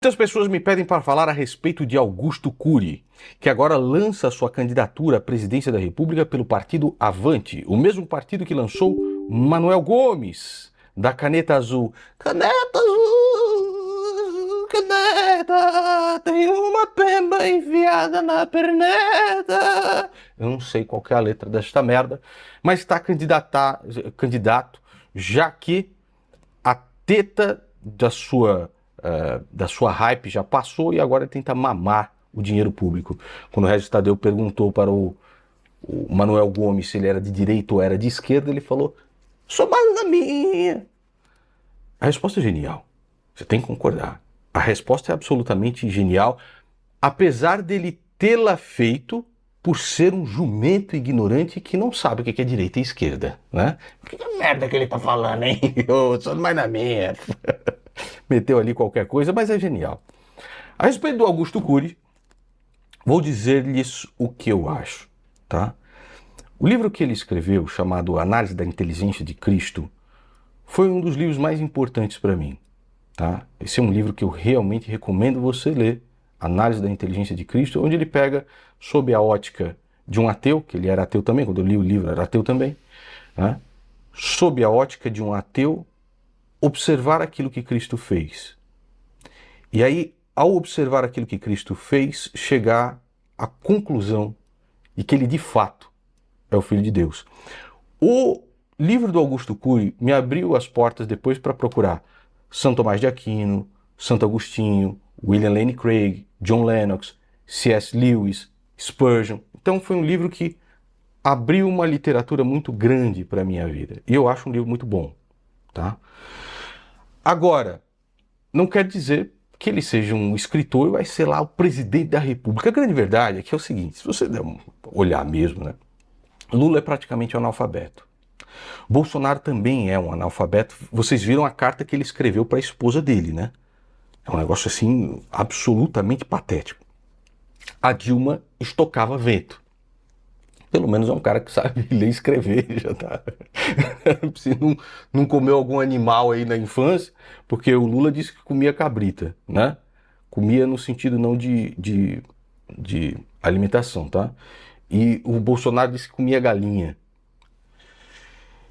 Muitas pessoas me pedem para falar a respeito de Augusto Cury, que agora lança sua candidatura à presidência da República pelo partido Avante, o mesmo partido que lançou Manuel Gomes, da caneta azul. Caneta azul, caneta, tem uma pemba enfiada na perneta. Eu não sei qual que é a letra desta merda, mas está candidato, já que a teta da sua hype já passou e agora tenta mamar o dinheiro público. Quando o Regis Tadeu perguntou para o Manuel Gomes se ele era de direita ou era de esquerda, ele falou: sou mais na minha. A resposta é genial. Você tem que concordar. A resposta é absolutamente genial, apesar dele tê-la feito por ser um jumento ignorante que não sabe o que é direita e esquerda, né? Que merda que ele tá falando, hein? Eu sou mais na minha. Meteu ali qualquer coisa, mas é genial. A respeito do Augusto Cury, vou dizer-lhes o que eu acho, tá? O livro que ele escreveu, chamado Análise da Inteligência de Cristo, foi um dos livros mais importantes para mim, tá? Esse é um livro que eu realmente recomendo você ler, Análise da Inteligência de Cristo, onde ele pega sob a ótica de um ateu, que ele era ateu também, quando eu li o livro era ateu também, né? Sob a ótica de um ateu, observar aquilo que Cristo fez. E aí, ao observar aquilo que Cristo fez, chegar à conclusão de que ele de fato é o Filho de Deus. O livro do Augusto Cury me abriu as portas depois para procurar São Tomás de Aquino, Santo Agostinho, William Lane Craig, John Lennox, C.S. Lewis, Spurgeon. Então foi um livro que abriu uma literatura muito grande para a minha vida. E eu acho um livro muito bom, tá? Agora, não quer dizer que ele seja um escritor e vai ser lá o presidente da República. A grande verdade é que é o seguinte, se você der olhar mesmo, né? Lula é praticamente um analfabeto. Bolsonaro também é um analfabeto. Vocês viram a carta que ele escreveu para a esposa dele, né? É um negócio assim absolutamente patético. A Dilma estocava vento. Pelo menos é um cara que sabe ler e escrever, já tá. Se não comeu algum animal aí na infância, porque o Lula disse que comia cabrita, né? Comia no sentido não de alimentação, tá? E o Bolsonaro disse que comia galinha.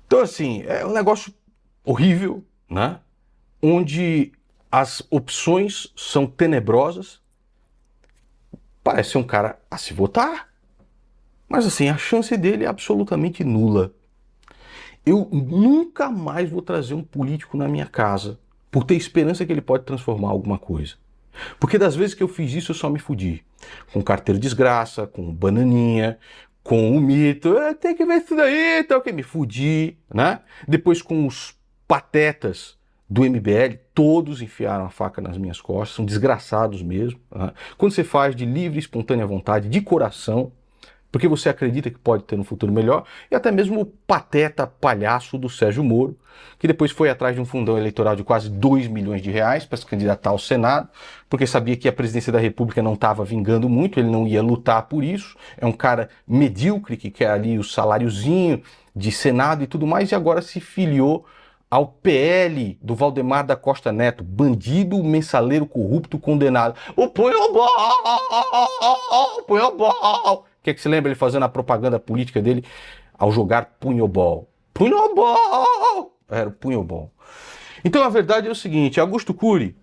Então, assim, é um negócio horrível, né? Onde as opções são tenebrosas. Parece ser um cara a se votar. Mas assim, a chance dele é absolutamente nula. Eu nunca mais vou trazer um político na minha casa por ter esperança que ele pode transformar alguma coisa. Porque das vezes que eu fiz isso, eu só me fudi. Com carteiro desgraça, com bananinha, com o mito. Tem que ver isso daí, então que me fudi, né? Depois com os patetas do MBL, todos enfiaram a faca nas minhas costas, são desgraçados mesmo. Né? Quando você faz de livre e espontânea vontade, de coração, porque você acredita que pode ter um futuro melhor, e até mesmo o pateta palhaço do Sérgio Moro, que depois foi atrás de um fundão eleitoral de quase 2 milhões de reais para se candidatar ao Senado, porque sabia que a presidência da República não estava vingando muito, ele não ia lutar por isso, é um cara medíocre que quer ali o saláriozinho de Senado e tudo mais, e agora se filiou ao PL do Valdemar da Costa Neto, bandido, mensaleiro corrupto, condenado. O punhobol! O punhobol! O que é que se lembra ele fazendo a propaganda política dele ao jogar punhobol? Punhobol! Era o punhobol. Então a verdade é o seguinte, Augusto Cury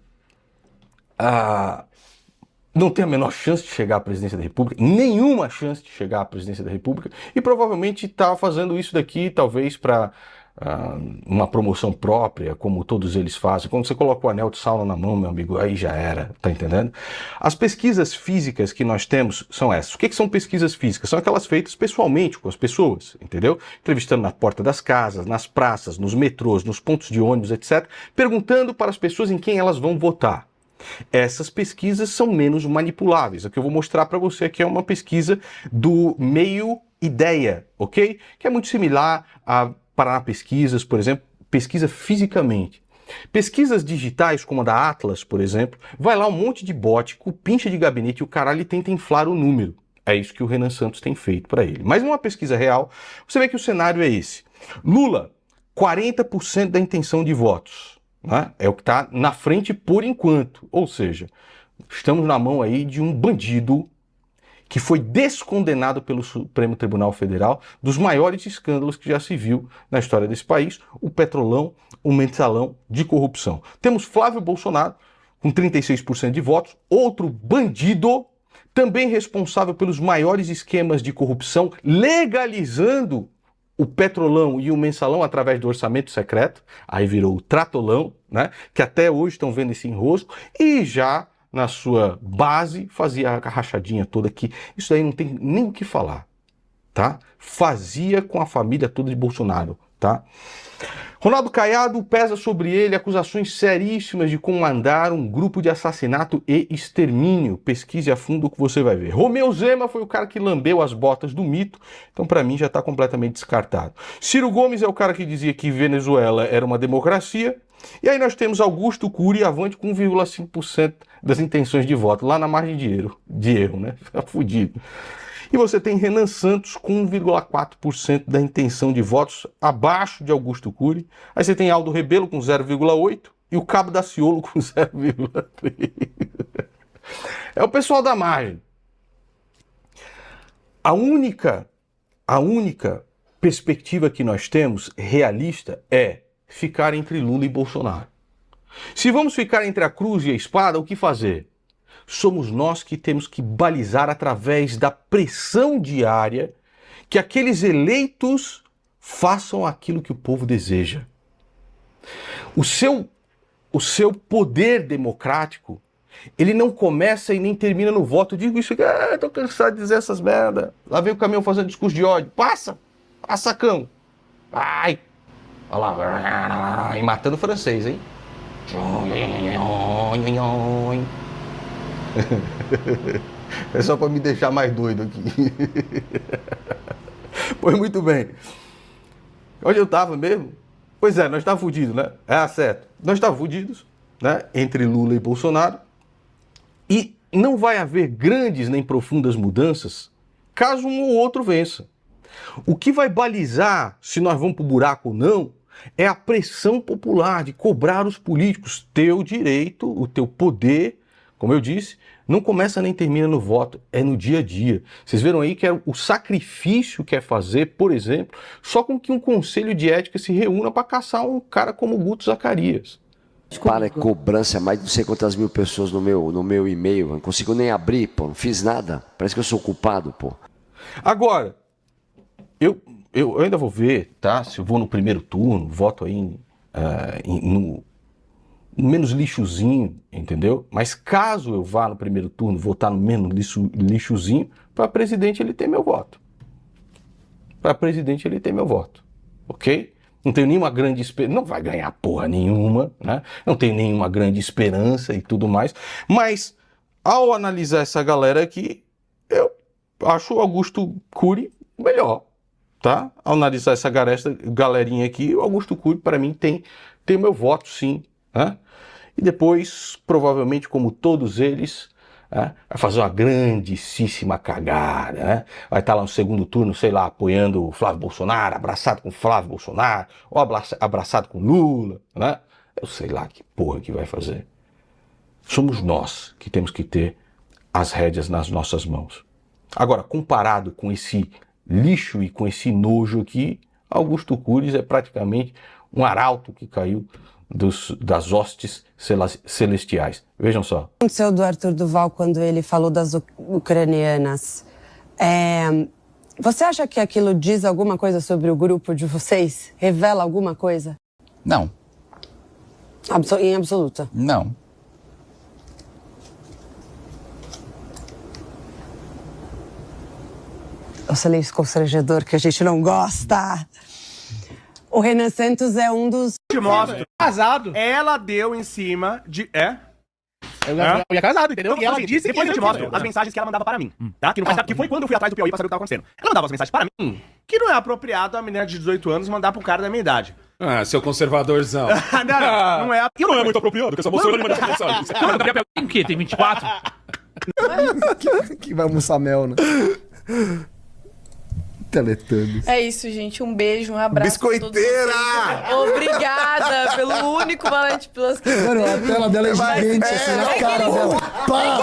não tem a menor chance de chegar à presidência da República, nenhuma chance de chegar à presidência da República, e provavelmente está fazendo isso daqui talvez para uma promoção própria, como todos eles fazem. Quando você coloca o anel de sauna na mão, meu amigo, aí já era, tá entendendo? As pesquisas físicas que nós temos são essas. O que são pesquisas físicas? São aquelas feitas pessoalmente com as pessoas, entendeu? Entrevistando na porta das casas, nas praças, nos metrôs, nos pontos de ônibus, etc., perguntando para as pessoas em quem elas vão votar. Essas pesquisas são menos manipuláveis. O que eu vou mostrar para você aqui é uma pesquisa do Meio Ideia, ok? Que é muito similar a Paraná Pesquisas, por exemplo, pesquisa fisicamente. Pesquisas digitais, como a da Atlas, por exemplo, vai lá um monte de bot, com pincha de gabinete e o caralho tenta inflar o número. É isso que o Renan Santos tem feito para ele. Mas numa pesquisa real, você vê que o cenário é esse. Lula, 40% da intenção de votos. né? É o que está na frente por enquanto. Ou seja, estamos na mão aí de um bandido que foi descondenado pelo Supremo Tribunal Federal dos maiores escândalos que já se viu na história desse país, o Petrolão, o mensalão de corrupção. Temos Flávio Bolsonaro, com 36% de votos, outro bandido, também responsável pelos maiores esquemas de corrupção, legalizando o Petrolão e o mensalão através do orçamento secreto, aí virou o Tratolão, né? Que até hoje estão vendo esse enrosco, e já na sua base fazia a rachadinha toda aqui. Isso aí não tem nem o que falar, tá? Fazia com a família toda de Bolsonaro, tá? Ronaldo Caiado pesa sobre ele acusações seríssimas de comandar um grupo de assassinato e extermínio. Pesquise a fundo o que você vai ver. Romeu Zema foi o cara que lambeu as botas do mito, então para mim já está completamente descartado. Ciro Gomes é o cara que dizia que Venezuela era uma democracia. E aí nós temos Augusto Cury avante com 1,5% das intenções de voto, lá na margem de erro, né? Fica fudido. E você tem Renan Santos com 1,4% da intenção de votos, abaixo de Augusto Cury. Aí você tem Aldo Rebelo com 0,8% e o Cabo Daciolo com 0,3%. É o pessoal da margem. A única perspectiva que nós temos, realista, é ficar entre Lula e Bolsonaro. Se vamos ficar entre a cruz e a espada, o que fazer? Somos nós que temos que balizar através da pressão diária que aqueles eleitos façam aquilo que o povo deseja. O seu poder democrático, ele não começa e nem termina no voto. Eu digo isso aqui, tô cansado de dizer essas merda. Lá vem o caminhão fazendo discurso de ódio. Passa, cão. Vai. Olha lá, e matando o francês, hein? É só para me deixar mais doido aqui. Pois muito bem. Onde eu tava mesmo? Pois é, nós estávamos fudidos, né? É certo. Nós estávamos fudidos, né? Entre Lula e Bolsonaro. E não vai haver grandes nem profundas mudanças caso um ou outro vença. O que vai balizar se nós vamos pro buraco ou não é a pressão popular de cobrar os políticos. Teu direito, o teu poder, como eu disse, não começa nem termina no voto, é no dia a dia. Vocês viram aí que é o sacrifício que é fazer, por exemplo, só com que um conselho de ética se reúna para caçar um cara como o Guto Zacarias. Para cobrança, mais de não sei quantas mil pessoas no meu e-mail, não consigo nem abrir, pô, não fiz nada, parece que eu sou culpado, pô. Agora, eu ainda vou ver, tá? Se eu vou no primeiro turno, voto aí no menos lixozinho, entendeu? Mas caso eu vá no primeiro turno votar no menos lixozinho, para presidente ele tem meu voto. Para presidente ele tem meu voto, ok? Não tenho nenhuma grande esperança, não vai ganhar porra nenhuma, né? Não tenho nenhuma grande esperança e tudo mais, mas ao analisar essa galera aqui, eu acho o Augusto Cury melhor, tá? Ao analisar essa galerinha aqui, o Augusto Cury para mim tem o meu voto sim, né? E depois, provavelmente como todos eles, vai fazer uma grandíssima cagada, né? Vai estar lá no segundo turno, sei lá, apoiando o Flávio Bolsonaro, abraçado com o Flávio Bolsonaro, ou abraçado com Lula, né? Eu sei lá que porra que vai fazer. Somos nós que temos que ter as rédeas nas nossas mãos. Agora, comparado com esse lixo e com esse nojo aqui, Augusto Cury é praticamente um arauto que caiu das hostes celestiais. Vejam só. O que aconteceu do Arthur Duval quando ele falou das ucranianas? Você acha que aquilo diz alguma coisa sobre o grupo de vocês? Revela alguma coisa? Não. Em absoluta? Não. O silêncio constrangedor que a gente não gosta. O Renan Santos é um dos... Te mostro. Casado. Ela deu em cima de... Eu ia casado, entendeu? Então, E ela assim, disse depois que... eu te mostro as mensagens que ela mandava para mim, tá? Que, não faz, que foi quando eu fui atrás do Piauí pra saber o que tava acontecendo. Ela mandava as mensagens para mim, que não é apropriado a menina de 18 anos mandar pro cara da minha idade. Ah, seu conservadorzão. não é... Não é muito apropriado, que essa moça não manda mensagem. Tem o quê? Tem 24? Que vai almoçar mel, né? Teletubbies. É isso, gente. Um beijo, um abraço. Biscoiteira! Obrigada pelo único Valente Plus que Mano, a tela dela é gigante, assim, na cara dela. Pá!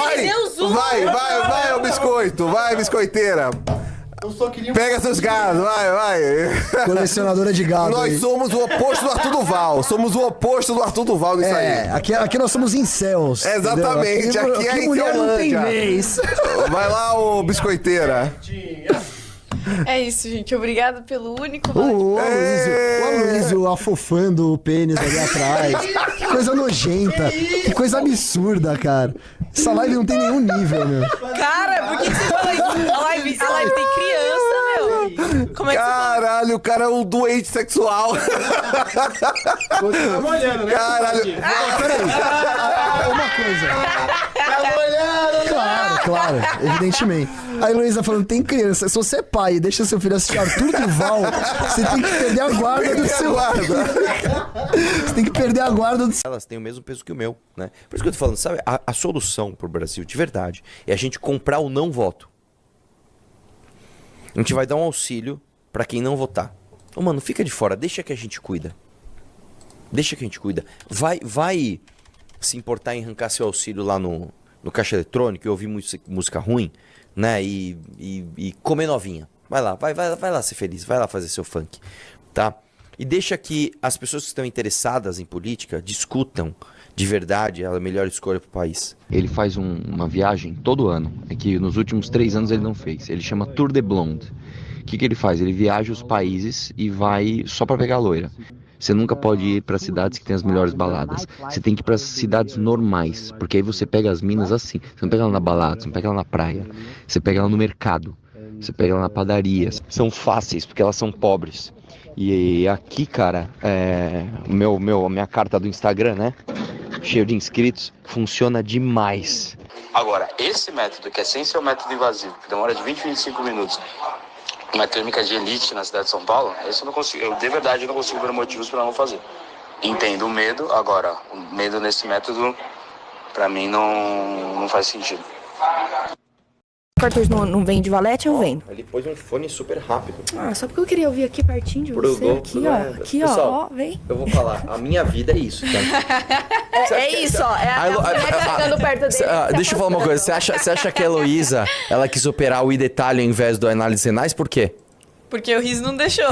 Vai, ô biscoito. Vai, biscoiteira. Pega seus gados, vai. Colecionadora de gado. Nós aí. somos o oposto do Arthur Duval. Somos o oposto do Arthur Duval nisso aí. Aqui nós somos incels. Exatamente, entendeu? aqui é mulher não tem Incelândia. vez. Vai lá, ô biscoiteira. É isso, gente. Obrigada pelo único O Aloysio afofando o pênis ali atrás. Que coisa nojenta. Que coisa absurda, cara. Essa live não tem nenhum nível, meu. Cara, por que você fala isso? A live tem criança, meu. Como é que Caralho, o cara é um doente sexual. Você tá molhando, né? Caralho. Peraí. Uma coisa. Tá molhando, Claro, evidentemente. A Heloísa falando, tem criança. Se você é pai e deixa seu filho assistir Arthur Duval, você tem que perder a guarda do seu filho. Você tem que perder a guarda do seu... Elas têm o mesmo peso que o meu, né? Por isso que eu tô falando, sabe? A solução pro Brasil, de verdade, é a gente comprar o não voto. A gente vai dar um auxílio pra quem não votar. Ô, mano, fica de fora, deixa que a gente cuida. Deixa que a gente cuida. Vai se importar em arrancar seu auxílio lá no caixa eletrônico e ouvir música ruim, né? E comer novinha. Vai lá ser feliz, vai lá fazer seu funk, tá? E deixa que as pessoas que estão interessadas em política discutam de verdade a melhor escolha pro país. Ele faz uma viagem todo ano, é que nos últimos 3 anos ele não fez. Ele chama Tour de Blonde. O que ele faz? Ele viaja os países e vai só pra pegar loira. Você nunca pode ir para cidades que tem as melhores baladas. Você tem que ir para cidades normais, porque aí você pega as minas assim. Você não pega ela na balada, você não pega ela na praia. Você pega ela no mercado, você pega ela na padaria. São fáceis, porque elas são pobres. E aqui, cara, a minha carta do Instagram, né? Cheio de inscritos, funciona demais. Agora, esse método, que é sem ser um método invasivo, que demora de 20 a 25 minutos, uma clínica de elite na cidade de São Paulo, esse eu não consigo, de verdade eu não consigo ver motivos para não fazer. Entendo o medo, agora, o medo nesse método, para mim, não faz sentido. O cartões não vem de valete, eu vendo. Ele pôs um fone super rápido. Ah, só porque eu queria ouvir aqui pertinho de você. Aqui, ó. Aqui, Pessoal, ó, vem. Eu vou falar, a minha vida é isso, tá? É isso, ó. É a mulher chegando perto dele. Deixa eu falar uma coisa. Você acha que a Heloísa, ela quis operar o i-detalhe ao invés do análise renais? Por quê? Porque o riso não deixou.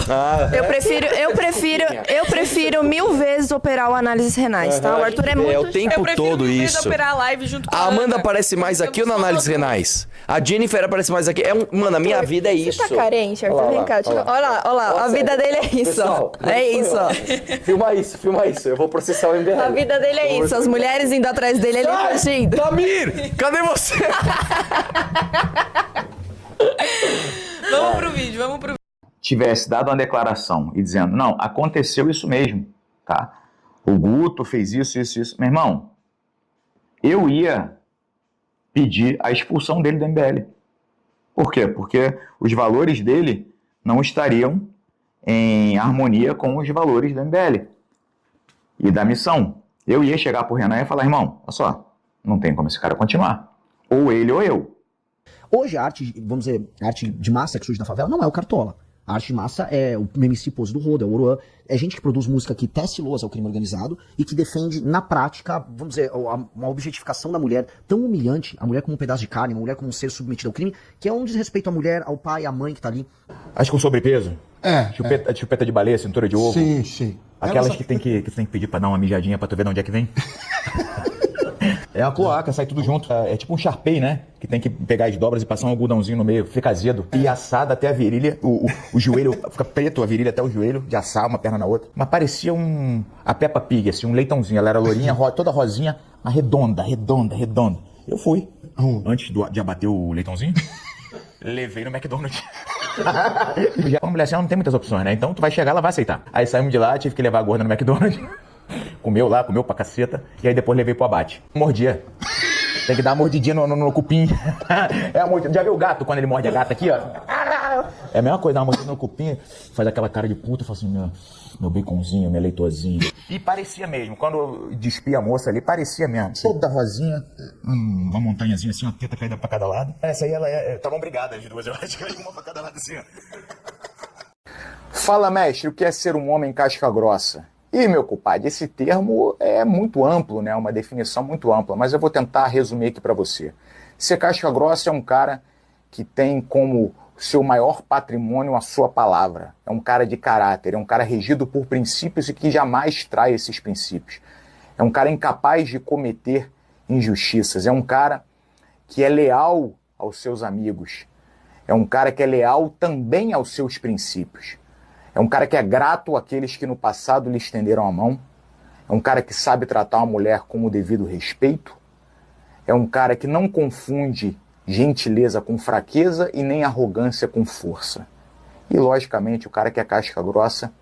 Eu prefiro 1000 vezes operar o análises renais, tá? O Arthur é muito... É o tempo todo isso. Operar a live junto com A Amanda aparece mais aqui ou na análise renais? A Jennifer aparece mais aqui. Mano, a minha vida é isso. Você tá carente, Arthur? Vem cá. Olha lá. A vida dele é isso, ó. É isso, ó. Filma isso. Eu vou processar o MBL. A vida dele é isso. As mulheres indo atrás dele, ele fugindo. Tamir, cadê você? Vamos pro vídeo. Tivesse dado uma declaração e dizendo, não, aconteceu isso mesmo, tá? O Guto fez isso. Meu irmão, eu ia pedir a expulsão dele do MBL. Por quê? Porque os valores dele não estariam em harmonia com os valores do MBL e da missão. Eu ia chegar pro Renan e falar, irmão, olha só, não tem como esse cara continuar. Ou ele ou eu. Hoje a arte, vamos dizer, a arte de massa que surge na favela não é o Cartola. A arte de massa é o MC Pose do Rodo, é o Oruan. É gente que produz música que tece lousa ao crime organizado e que defende, na prática, vamos dizer, uma objetificação da mulher tão humilhante, a mulher como um pedaço de carne, a mulher como um ser submetido ao crime, que é um desrespeito à mulher, ao pai, à mãe que tá ali. Acho que com sobrepeso. Chupeta de baleia, cintura de ovo. Sim. Aquelas que tem que pedir pra dar uma mijadinha pra tu ver de onde é que vem. É a cloaca, sai tudo junto. É tipo um Sharpei, né? Que tem que pegar as dobras e passar um algodãozinho no meio, fica azedo. E assada até a virilha, o joelho, fica preto a virilha até o joelho, de assar uma perna na outra. Mas parecia a Peppa Pig, assim, um leitãozinho. Ela era lourinha, toda rosinha, mas redonda. Eu fui. Antes de abater o leitãozinho, levei no McDonald's. Uma mulher assim, ela não tem muitas opções, né? Então tu vai chegar, ela vai aceitar. Aí saímos de lá, tive que levar a gorda no McDonald's. Comeu pra caceta. E aí depois levei pro abate. Mordia. Tem que dar uma mordidinha no cupim. É a mordida. Já viu o gato quando ele morde a gata aqui, ó? É a mesma coisa, dá uma mordida no cupim, faz aquela cara de puta, fala assim, meu baconzinho, meu leitorzinho. E parecia mesmo, quando eu despi a moça ali, parecia mesmo. Toda rosinha, uma montanhazinha assim, uma teta caída pra cada lado. Essa aí, ela estavam brigadas as duas, eu acho que uma pra cada lado assim, ó. Fala, mestre, o que é ser um homem casca grossa? Ih, meu compadre, esse termo é muito amplo, né? Uma definição muito ampla, mas eu vou tentar resumir aqui para você. Ser casca grossa é um cara que tem como seu maior patrimônio a sua palavra. É um cara de caráter, é um cara regido por princípios e que jamais trai esses princípios. É um cara incapaz de cometer injustiças. É um cara que é leal aos seus amigos. É um cara que é leal também aos seus princípios. É um cara que é grato àqueles que no passado lhe estenderam a mão. É um cara que sabe tratar uma mulher com o devido respeito. É um cara que não confunde gentileza com fraqueza e nem arrogância com força. E, logicamente, o cara que é casca grossa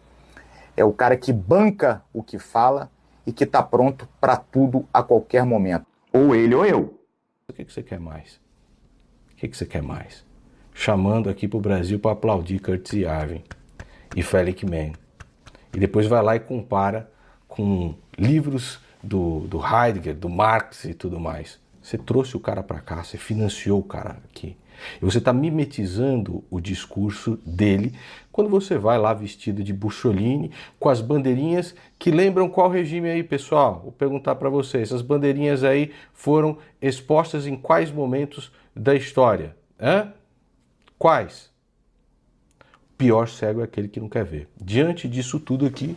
é o cara que banca o que fala e que está pronto para tudo a qualquer momento. Ou ele ou eu. O que você quer mais? O que você quer mais? Chamando aqui pro Brasil para aplaudir Curtis Yarvin e Felix Mann. E depois vai lá e compara com livros do Heidegger, do Marx e tudo mais. Você trouxe o cara para cá, você financiou o cara aqui. E você está mimetizando o discurso dele quando você vai lá vestido de Mussolini, com as bandeirinhas que lembram qual regime aí, pessoal? Vou perguntar para vocês. Essas bandeirinhas aí foram expostas em quais momentos da história? Quais? Pior cego é aquele que não quer ver. Diante disso tudo aqui,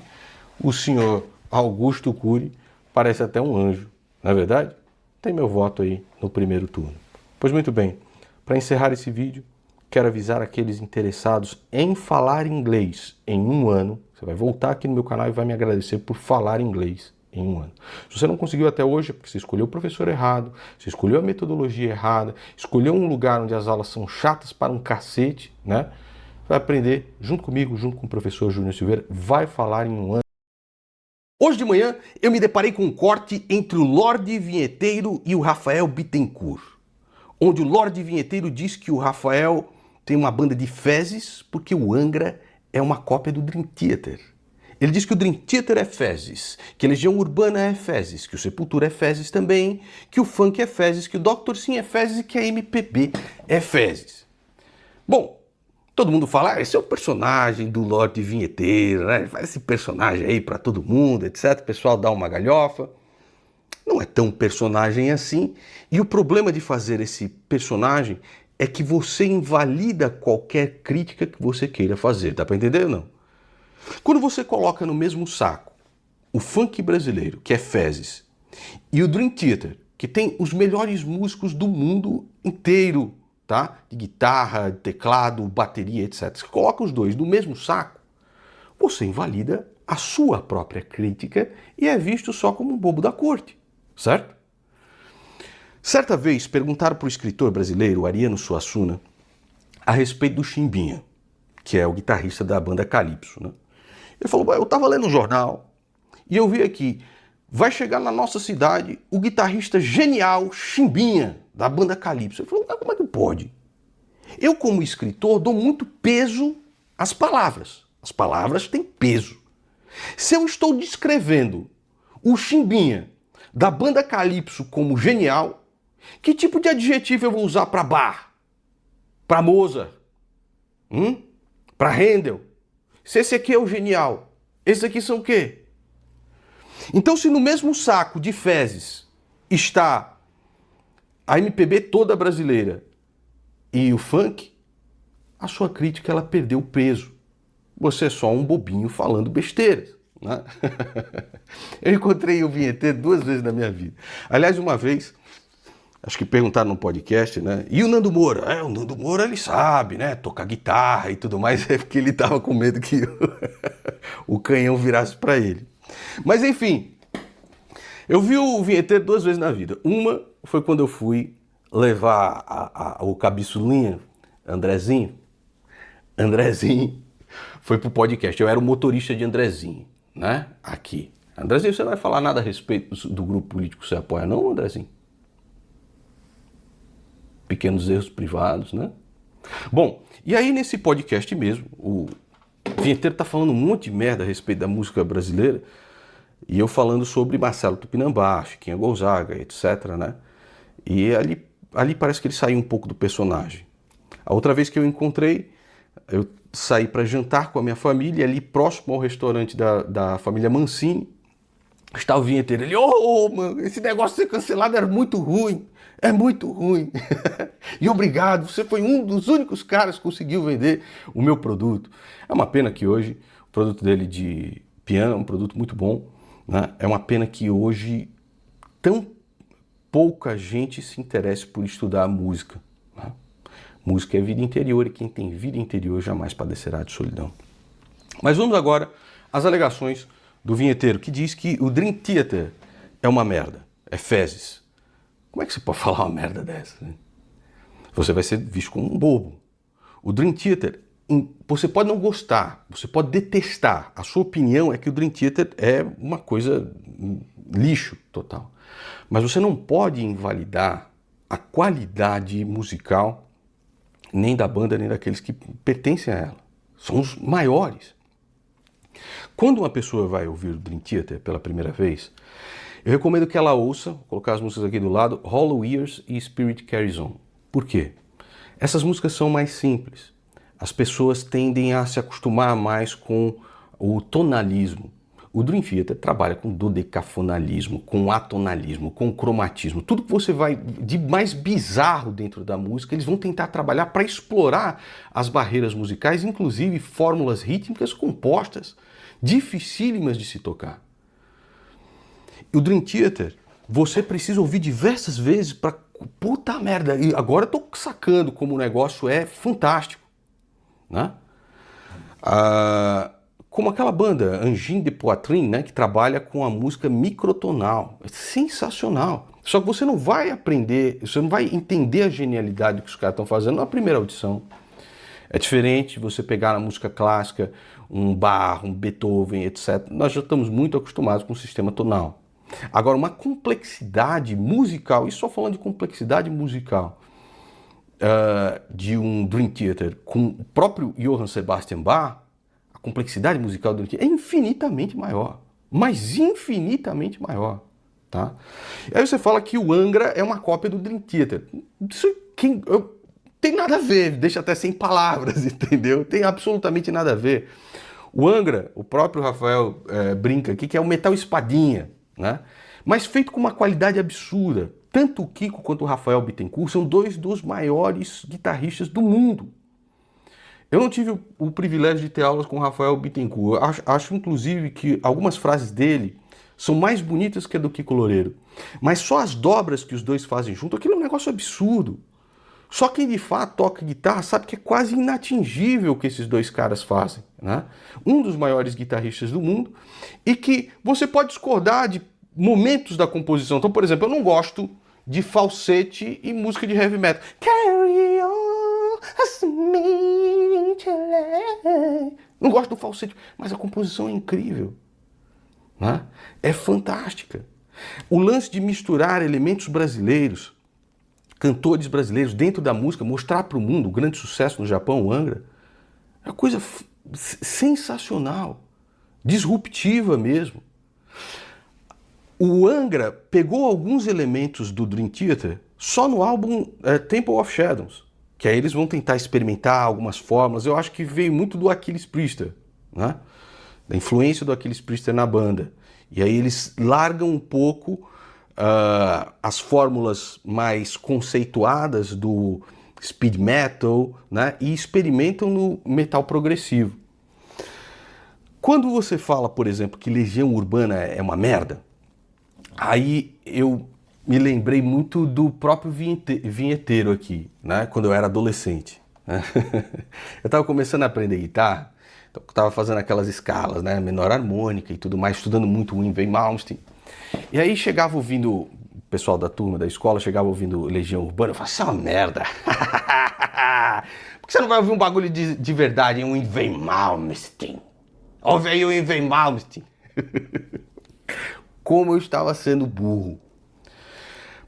o senhor Augusto Cury parece até um anjo, não é verdade? Tem meu voto aí no primeiro turno. Pois muito bem, para encerrar esse vídeo, quero avisar aqueles interessados em falar inglês em um ano. Você vai voltar aqui no meu canal e vai me agradecer por falar inglês em um ano. Se você não conseguiu até hoje, é porque você escolheu o professor errado, você escolheu a metodologia errada, escolheu um lugar onde as aulas são chatas para um cacete, né? Vai aprender junto comigo, junto com o professor Júnior Silveira, vai falar em um ano. Hoje de manhã eu me deparei com um corte entre o Lorde Vinheteiro e o Rafael Bittencourt, onde o Lorde Vinheteiro diz que o Rafael tem uma banda de fezes porque o Angra é uma cópia do Dream Theater. Ele diz que o Dream Theater é fezes, que a Legião Urbana é fezes, que o Sepultura é fezes também, que o funk é fezes, que o Dr. Sim é fezes e que a MPB é fezes. Bom, todo mundo fala, esse é o personagem do Lorde Vinheteiro, né? Faz esse personagem aí pra todo mundo, etc. O pessoal dá uma galhofa. Não é tão personagem assim. E o problema de fazer esse personagem é que você invalida qualquer crítica que você queira fazer. Dá pra entender ou não? Quando você coloca no mesmo saco o funk brasileiro, que é fezes, e o Dream Theater, que tem os melhores músicos do mundo inteiro, tá? De guitarra, teclado, bateria, etc. Você coloca os dois no mesmo saco, você invalida a sua própria crítica e é visto só como um bobo da corte, certo? Certa vez perguntaram para o escritor brasileiro Ariano Suassuna a respeito do Chimbinha, que é o guitarrista da banda Calypso, né? Ele falou, eu estava lendo um jornal e eu vi aqui, vai chegar na nossa cidade o guitarrista genial Chimbinha, da banda Calypso. Ele falou, como é que pode? Eu, como escritor, dou muito peso às palavras. As palavras têm peso. Se eu estou descrevendo o Chimbinha, da banda Calypso, como genial, que tipo de adjetivo eu vou usar para Bach? Para Mozart? Para Handel? Se esse aqui é o genial, esses aqui são o quê? Então, se no mesmo saco de fezes está a MPB toda brasileira e o funk, a sua crítica ela perdeu peso. Você é só um bobinho falando besteiras, né? Eu encontrei o Vinheteiro 2 vezes na minha vida. Aliás, uma vez, acho que perguntaram no podcast, né? E o Nando Moura? O Nando Moura ele sabe, né? Tocar guitarra e tudo mais, é porque ele tava com medo que o canhão virasse para ele. Mas enfim, eu vi o Vinheteiro 2 vezes na vida. Uma foi quando eu fui levar o cabeçulinha, Andrezinho. Andrezinho foi pro podcast. Eu era o motorista de Andrezinho, né? Aqui. Andrezinho, você não vai falar nada a respeito do grupo político que você apoia, não, Andrezinho? Pequenos erros privados, né? Bom, e aí nesse podcast mesmo, o Vinheteiro tá falando um monte de merda a respeito da música brasileira, e eu falando sobre Marcelo Tupinambá, Chiquinha Gonzaga, etc, né? E ali parece que ele saiu um pouco do personagem. A outra vez que eu encontrei, eu saí para jantar com a minha família, ali próximo ao restaurante da família Mancini. Estava o vinheteiro, ele, mano, esse negócio de ser cancelado era muito ruim, é muito ruim. E obrigado, você foi um dos únicos caras que conseguiu vender o meu produto. É uma pena que hoje o produto dele de piano é um produto muito bom, né? É uma pena que hoje tão pouca gente se interesse por estudar música, né? Música é vida interior e quem tem vida interior jamais padecerá de solidão. Mas vamos agora às alegações do vinheteiro, que diz que o Dream Theater é uma merda, é fezes. Como é que você pode falar uma merda dessa? Né? Você vai ser visto como um bobo. O Dream Theater, você pode não gostar, você pode detestar. A sua opinião é que o Dream Theater é uma coisa lixo total. Mas você não pode invalidar a qualidade musical nem da banda, nem daqueles que pertencem a ela. São os maiores. Quando uma pessoa vai ouvir o Dream Theater pela primeira vez, eu recomendo que ela ouça, vou colocar as músicas aqui do lado, Hollow Ears e Spirit Carries On. Por quê? Essas músicas são mais simples. As pessoas tendem a se acostumar mais com o tonalismo. O Dream Theater trabalha com dodecafonalismo, com atonalismo, com cromatismo. Tudo que você vai de mais bizarro dentro da música, eles vão tentar trabalhar para explorar as barreiras musicais, inclusive fórmulas rítmicas compostas, dificílimas de se tocar. O Dream Theater, você precisa ouvir diversas vezes para... Puta merda, e agora eu tô sacando como o negócio é fantástico, né? Como aquela banda, Engine de Poitrine, né, que trabalha com a música microtonal. É sensacional. Só que você não vai aprender, você não vai entender a genialidade que os caras estão fazendo na primeira audição. É diferente você pegar na música clássica um Bach, um Beethoven, etc. Nós já estamos muito acostumados com o sistema tonal. Agora, uma complexidade musical, e só falando de complexidade musical, de um Dream Theater com o próprio Johann Sebastian Bach, a complexidade musical do Dream Theater é infinitamente maior, mas infinitamente maior, tá? E aí você fala que o Angra é uma cópia do Dream Theater. Isso tem nada a ver, deixa até sem palavras, entendeu? Tem absolutamente nada a ver. O Angra, o próprio Rafael brinca aqui, que é o metal espadinha, né? Mas feito com uma qualidade absurda. Tanto o Kiko quanto o Rafael Bittencourt são dois dos maiores guitarristas do mundo. Eu não tive o privilégio de ter aulas com o Rafael Bittencourt. Acho inclusive que algumas frases dele são mais bonitas que a do Kiko Loureiro. Mas só as dobras que os dois fazem junto, aquilo é um negócio absurdo. Só quem de fato toca guitarra sabe que é quase inatingível o que esses dois caras fazem, né? Um dos maiores guitarristas do mundo e que você pode discordar de momentos da composição. Então, por exemplo, eu não gosto de falsete e música de heavy metal. Carry on, não gosto do falsete, mas a composição é incrível, né? É fantástica. O lance de misturar elementos brasileiros, cantores brasileiros dentro da música, mostrar para o mundo o grande sucesso no Japão, o Angra, é uma coisa sensacional, disruptiva mesmo. O Angra pegou alguns elementos do Dream Theater só no álbum Temple of Shadows, que aí eles vão tentar experimentar algumas fórmulas. Eu acho que veio muito do Achilles Priester, né? Da influência do Achilles Priester na banda. E aí eles largam um pouco as fórmulas mais conceituadas do speed metal, né, e experimentam no metal progressivo. Quando você fala, por exemplo, que Legião Urbana é uma merda, aí eu me lembrei muito do próprio vinheteiro aqui, né, quando eu era adolescente. Eu estava começando a aprender guitarra, então eu estava fazendo aquelas escalas, né, menor harmônica e tudo mais, estudando muito o Yngwie Malmsteen. E aí chegava ouvindo, o pessoal da turma, da escola, chegava ouvindo Legião Urbana, eu falava, isso é uma merda. Por que você não vai ouvir um bagulho de verdade, um Yngwie Malmsteen? Ouve aí o Yngwie Malmsteen. Como eu estava sendo burro.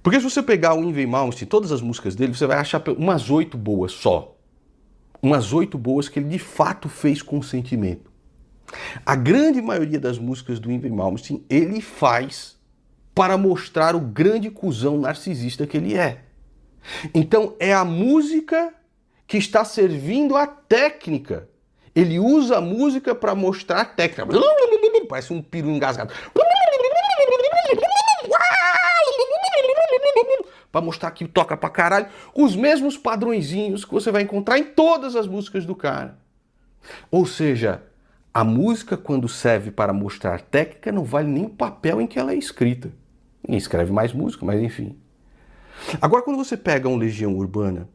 Porque se você pegar o Yngwie Malmsteen, todas as músicas dele, você vai achar umas 8 boas só. Umas 8 boas que ele de fato fez com sentimento. A grande maioria das músicas do Yngwie Malmsteen ele faz para mostrar o grande cuzão narcisista que ele é. Então é a música que está servindo a técnica Ele usa a música para mostrar técnica. Parece um peru engasgado. Para mostrar que toca pra caralho. Os mesmos padrõezinhos que você vai encontrar em todas as músicas do cara. Ou seja, a música, quando serve para mostrar técnica, não vale nem o papel em que ela é escrita. Ninguém escreve mais música, mas enfim. Agora, quando você pega um Legião Urbana,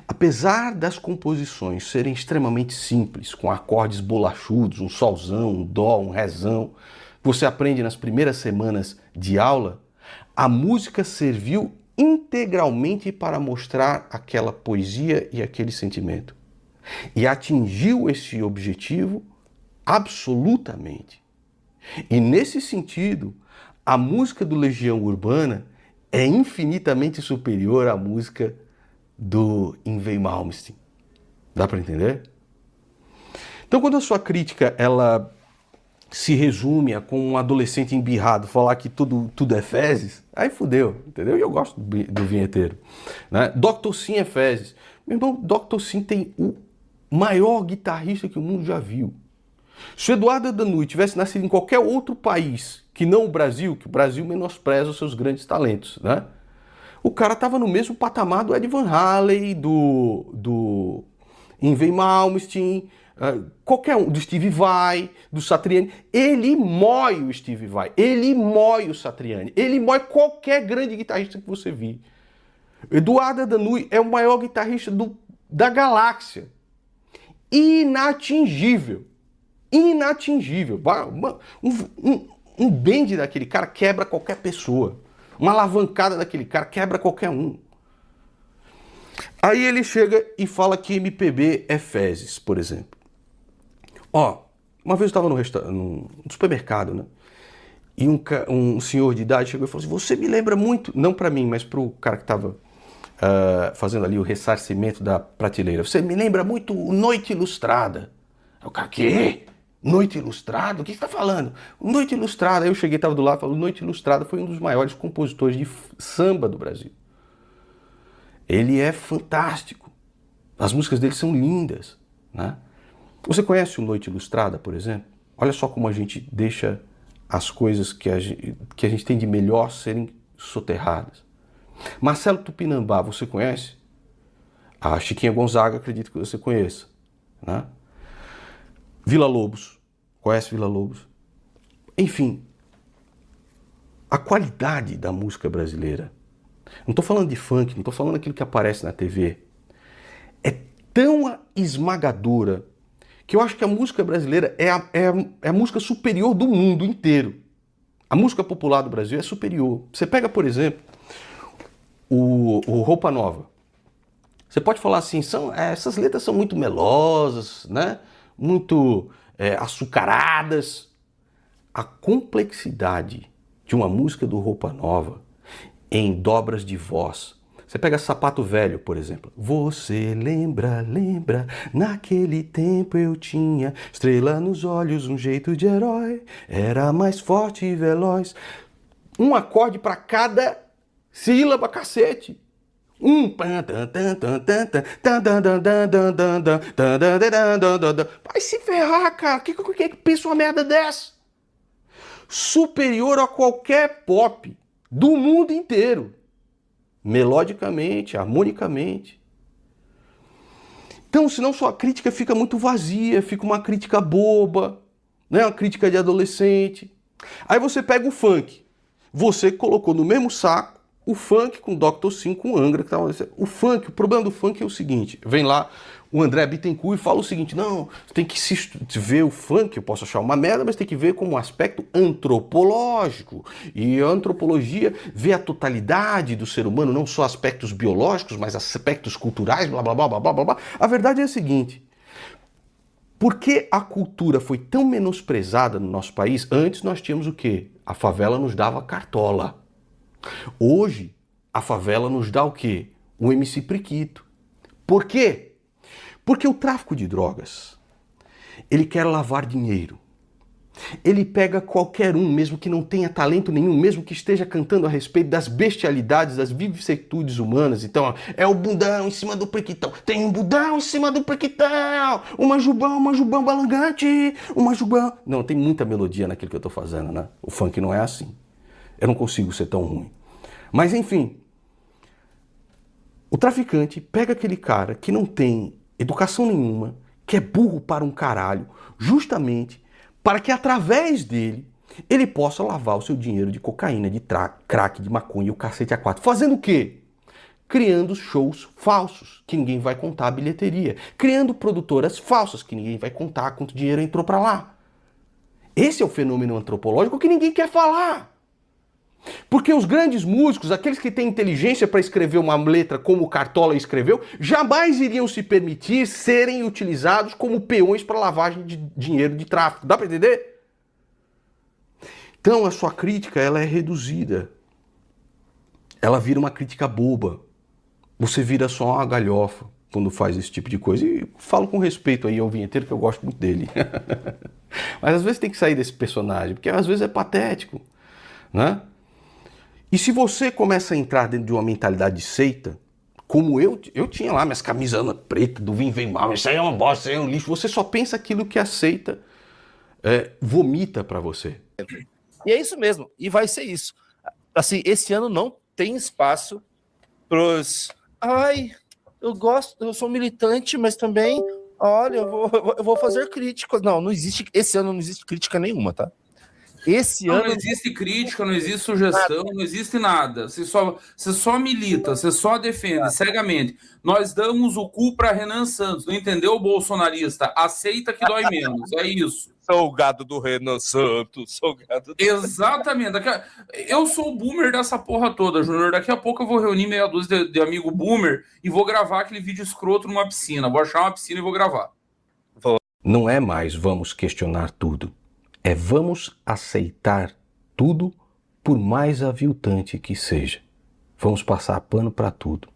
apesar das composições serem extremamente simples, com acordes bolachudos, um solzão, um dó, um rezão, que você aprende nas primeiras semanas de aula, a música serviu integralmente para mostrar aquela poesia e aquele sentimento. E atingiu esse objetivo absolutamente. E nesse sentido, a música do Legião Urbana é infinitamente superior à música do Yngwie Malmsteen. Dá para entender? Então, quando a sua crítica ela se resume a com um adolescente embirrado falar que tudo é fezes, aí fudeu, entendeu? E eu gosto do vinheteiro. Né? Dr. Sim é fezes. Meu irmão, Dr. Sim tem o maior guitarrista que o mundo já viu. Se o Eduardo Danui tivesse nascido em qualquer outro país que não o Brasil, que o Brasil menospreza os seus grandes talentos, né? O cara estava no mesmo patamar do Ed Van Halen, do Yngwie Malmsteen, qualquer um, do Steve Vai, do Satriani. Ele mói o Steve Vai, ele mói o Satriani, ele mói qualquer grande guitarrista que você vir. Eduardo Danui é o maior guitarrista da galáxia. Inatingível. Inatingível. Um bend daquele cara quebra qualquer pessoa. Uma alavancada daquele cara quebra qualquer um. Aí ele chega e fala que MPB é fezes, por exemplo. Ó, uma vez eu estava no supermercado, né? E um senhor de idade chegou e falou assim: você me lembra muito, não para mim, mas para o cara que estava fazendo ali o ressarcimento da prateleira. Você me lembra muito Noite Ilustrada. O cara, quê? Noite Ilustrada? O que você está falando? Noite Ilustrada. Aí eu cheguei, estava do lado e falei: Noite Ilustrada foi um dos maiores compositores de samba do Brasil. Ele é fantástico. As músicas dele são lindas, né? Você conhece o Noite Ilustrada, por exemplo? Olha só como a gente deixa as coisas que a gente tem de melhor serem soterradas. Marcelo Tupinambá, você conhece? A Chiquinha Gonzaga, acredito que você conheça, né? Vila Lobos, conhece Vila Lobos? Enfim, a qualidade da música brasileira, não estou falando de funk, não estou falando daquilo que aparece na TV, é tão esmagadora que eu acho que a música brasileira é a música superior do mundo inteiro. A música popular do Brasil é superior. Você pega, por exemplo, o Roupa Nova. Você pode falar assim, essas letras são muito melosas, né? Muito açucaradas. A complexidade de uma música do Roupa Nova em dobras de voz. Você pega Sapato Velho, por exemplo. Você lembra, naquele tempo eu tinha estrela nos olhos, um jeito de herói, era mais forte e veloz. Um acorde para cada sílaba, cacete. Vai se ferrar, cara. Que pensa uma merda dessa? Superior a qualquer pop do mundo inteiro. Melodicamente, harmonicamente. Então, senão sua crítica fica muito vazia, fica uma crítica boba, né? Uma crítica de adolescente. Aí você pega o funk. Você colocou no mesmo saco o funk com Dr. Sim, com Angra. O funk, o problema do funk é o seguinte, vem lá o André Bittencourt e fala o seguinte: não, tem que ver o funk, eu posso achar uma merda, mas tem que ver como um aspecto antropológico. E a antropologia vê a totalidade do ser humano, não só aspectos biológicos, mas aspectos culturais, blá blá blá blá blá blá. A verdade é a seguinte: por que a cultura foi tão menosprezada no nosso país? Antes nós tínhamos o quê? A favela nos dava cartola. Hoje, a favela nos dá o quê? O MC Priquito. Por quê? Porque o tráfico de drogas, ele quer lavar dinheiro. Ele pega qualquer um, mesmo que não tenha talento nenhum, mesmo que esteja cantando a respeito das bestialidades, das vicissitudes humanas. Então, ó, é o bundão em cima do priquitão. Tem um bundão em cima do priquitão. Uma jubão balangante. Uma jubão... Não, tem muita melodia naquilo que eu tô fazendo, né? O funk não é assim. Eu não consigo ser tão ruim. Mas, enfim, o traficante pega aquele cara que não tem educação nenhuma, que é burro para um caralho, justamente para que através dele ele possa lavar o seu dinheiro de cocaína, de crack, de maconha e o cacete a quatro. Fazendo o quê? Criando shows falsos, que ninguém vai contar a bilheteria. Criando produtoras falsas, que ninguém vai contar quanto dinheiro entrou para lá. Esse é o fenômeno antropológico que ninguém quer falar. Porque os grandes músicos, aqueles que têm inteligência para escrever uma letra como o Cartola escreveu, jamais iriam se permitir serem utilizados como peões para lavagem de dinheiro de tráfico. Dá para entender? Então a sua crítica ela é reduzida. Ela vira uma crítica boba. Você vira só uma galhofa quando faz esse tipo de coisa. E falo com respeito aí ao vinheteiro, que eu gosto muito dele. Mas às vezes tem que sair desse personagem, porque às vezes é patético, né? E se você começa a entrar dentro de uma mentalidade de seita, como eu tinha lá minhas camisas pretas, do vem mal, isso aí é uma bosta, isso aí é um lixo, você só pensa aquilo que a seita vomita pra você. E é isso mesmo, e vai ser isso. Assim, esse ano não tem espaço pros... Ai, eu sou militante, mas também, olha, eu vou fazer críticas. Não existe, esse ano não existe crítica nenhuma, tá? Esse ano não existe crítica, não existe sugestão, não existe nada. Você só milita, você só defende cegamente. Nós damos o cu para Renan Santos, não entendeu, bolsonarista? Aceita que dói menos, é isso. Sou o gado do Renan Santos, sou o gado do... Exatamente. Eu sou o boomer dessa porra toda, Júnior. Daqui a pouco eu vou reunir meia dúzia de amigo boomer e vou gravar aquele vídeo escroto numa piscina. Vou achar uma piscina e vou gravar. Não é mais vamos questionar tudo. É vamos aceitar tudo, por mais aviltante que seja. Vamos passar pano para tudo.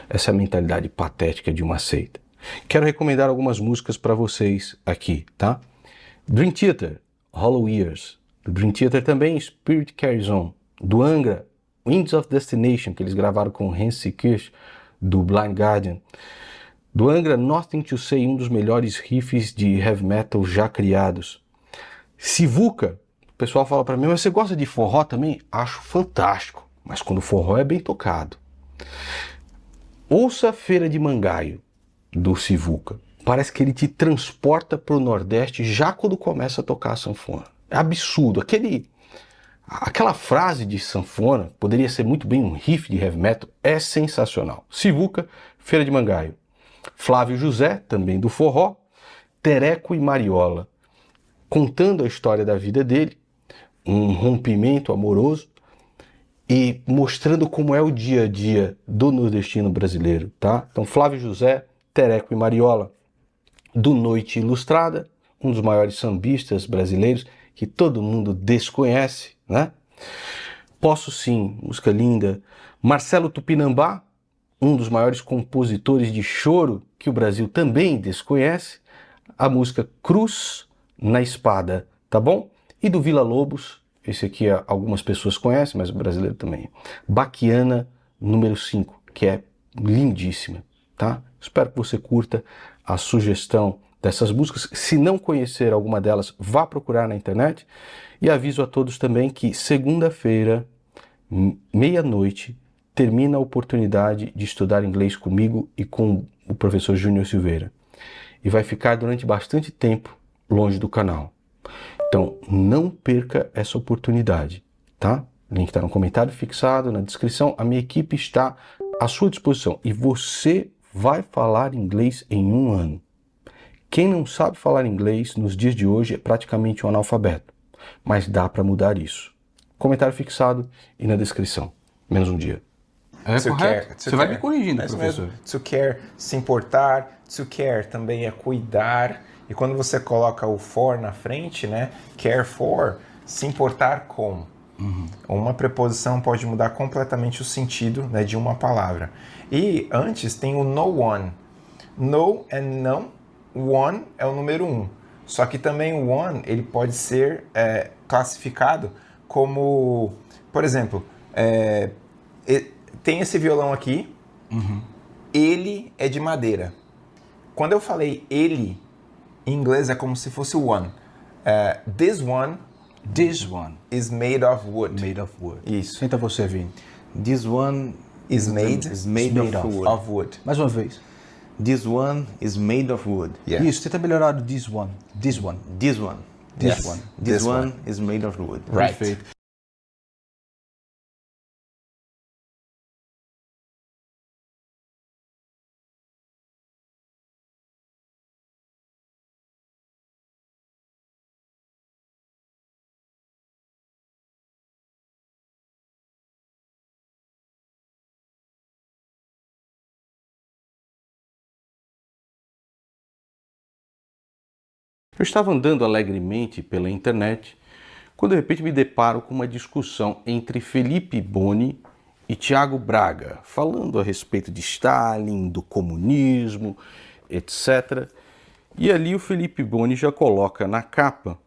Essa é a mentalidade patética de uma seita. Quero recomendar algumas músicas para vocês aqui, tá? Dream Theater, Hollow Years. Do Dream Theater também, Spirit Carries On. Do Angra, Winds of Destination, que eles gravaram com Hansi Kirsch, do Blind Guardian. Do Angra, Nothing to Say, um dos melhores riffs de heavy metal já criados. Sivuca, o pessoal fala para mim, mas você gosta de forró também? Acho fantástico, mas quando o forró é bem tocado. Ouça Feira de Mangaio, do Sivuca. Parece que ele te transporta para o Nordeste já quando começa a tocar a sanfona. É absurdo. Aquela frase de sanfona, poderia ser muito bem um riff de heavy metal, é sensacional. Sivuca, Feira de Mangaio. Flávio José, também do forró. Tereco e Mariola, contando a história da vida dele, um rompimento amoroso e mostrando como é o dia a dia do nordestino brasileiro, tá? Então, Flávio José, Tereco e Mariola. Do Noite Ilustrada, um dos maiores sambistas brasileiros que todo mundo desconhece, né? Posso Sim, música linda. Marcelo Tupinambá, um dos maiores compositores de choro que o Brasil também desconhece. A música Cruz na Espada, tá bom? E do Vila Lobos, esse aqui algumas pessoas conhecem, mas o brasileiro também. Baquiana, número 5, que é lindíssima, tá? Espero que você curta a sugestão dessas músicas. Se não conhecer alguma delas, vá procurar na internet. E aviso a todos também que segunda-feira, meia-noite, termina a oportunidade de estudar inglês comigo e com o professor Júnior Silveira. E vai ficar durante bastante tempo longe do canal. Então, não perca essa oportunidade, tá? O link está no comentário fixado, na descrição. A minha equipe está à sua disposição. E você vai falar inglês em 1 ano. Quem não sabe falar inglês nos dias de hoje é praticamente um analfabeto. Mas dá para mudar isso. Comentário fixado e na descrição. Menos um dia. É correto? Você vai me corrigindo, professor. To care, se importar. To care também é cuidar. E quando você coloca o for na frente, né? Care for, se importar com. Uma preposição pode mudar completamente o sentido, né, de uma palavra. E antes tem o no one. No é não, one é o número 1. Só que também o one, ele pode ser classificado como, por exemplo, tem esse violão aqui, ele é de madeira. Quando eu falei ele, em inglês é como se fosse o one. This one is made of wood. Made of wood. Isso. Tenta você, Vini. This one is made of wood. Mais uma vez. This one is made of wood. Yeah. Isso, tenta melhorar o this one. This one. This one. This Yes. one. This This one one. is made of wood. Right. Perfeito. Eu estava andando alegremente pela internet quando de repente me deparo com uma discussão entre Felipe Boni e Thiago Braga, falando a respeito de Stalin, do comunismo, etc. E ali o Felipe Boni já coloca na capa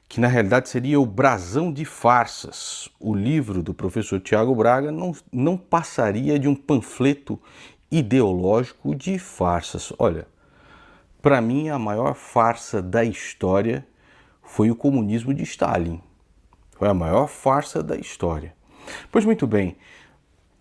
que na realidade seria o Brasão de Farsas. O livro do professor Thiago Braga não passaria de um panfleto ideológico de farsas. Olha, para mim, a maior farsa da história foi o comunismo de Stalin. Foi a maior farsa da história. Pois muito bem,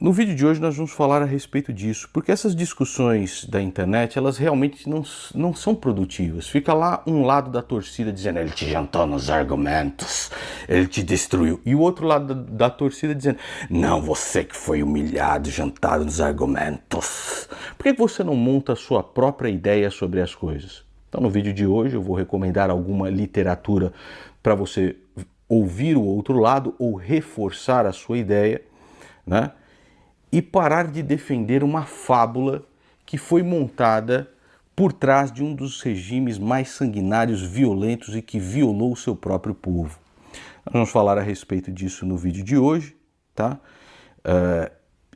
no vídeo de hoje nós vamos falar a respeito disso, porque essas discussões da internet, elas realmente não são produtivas. Fica lá um lado da torcida dizendo, ele te jantou nos argumentos, ele te destruiu. E o outro lado da torcida dizendo, não, você que foi humilhado, jantado nos argumentos. Por que você não monta a sua própria ideia sobre as coisas? Então no vídeo de hoje eu vou recomendar alguma literatura para você ouvir o outro lado ou reforçar a sua ideia, né? E parar de defender uma fábula que foi montada por trás de um dos regimes mais sanguinários, violentos e que violou o seu próprio povo. Nós vamos falar a respeito disso no vídeo de hoje, tá?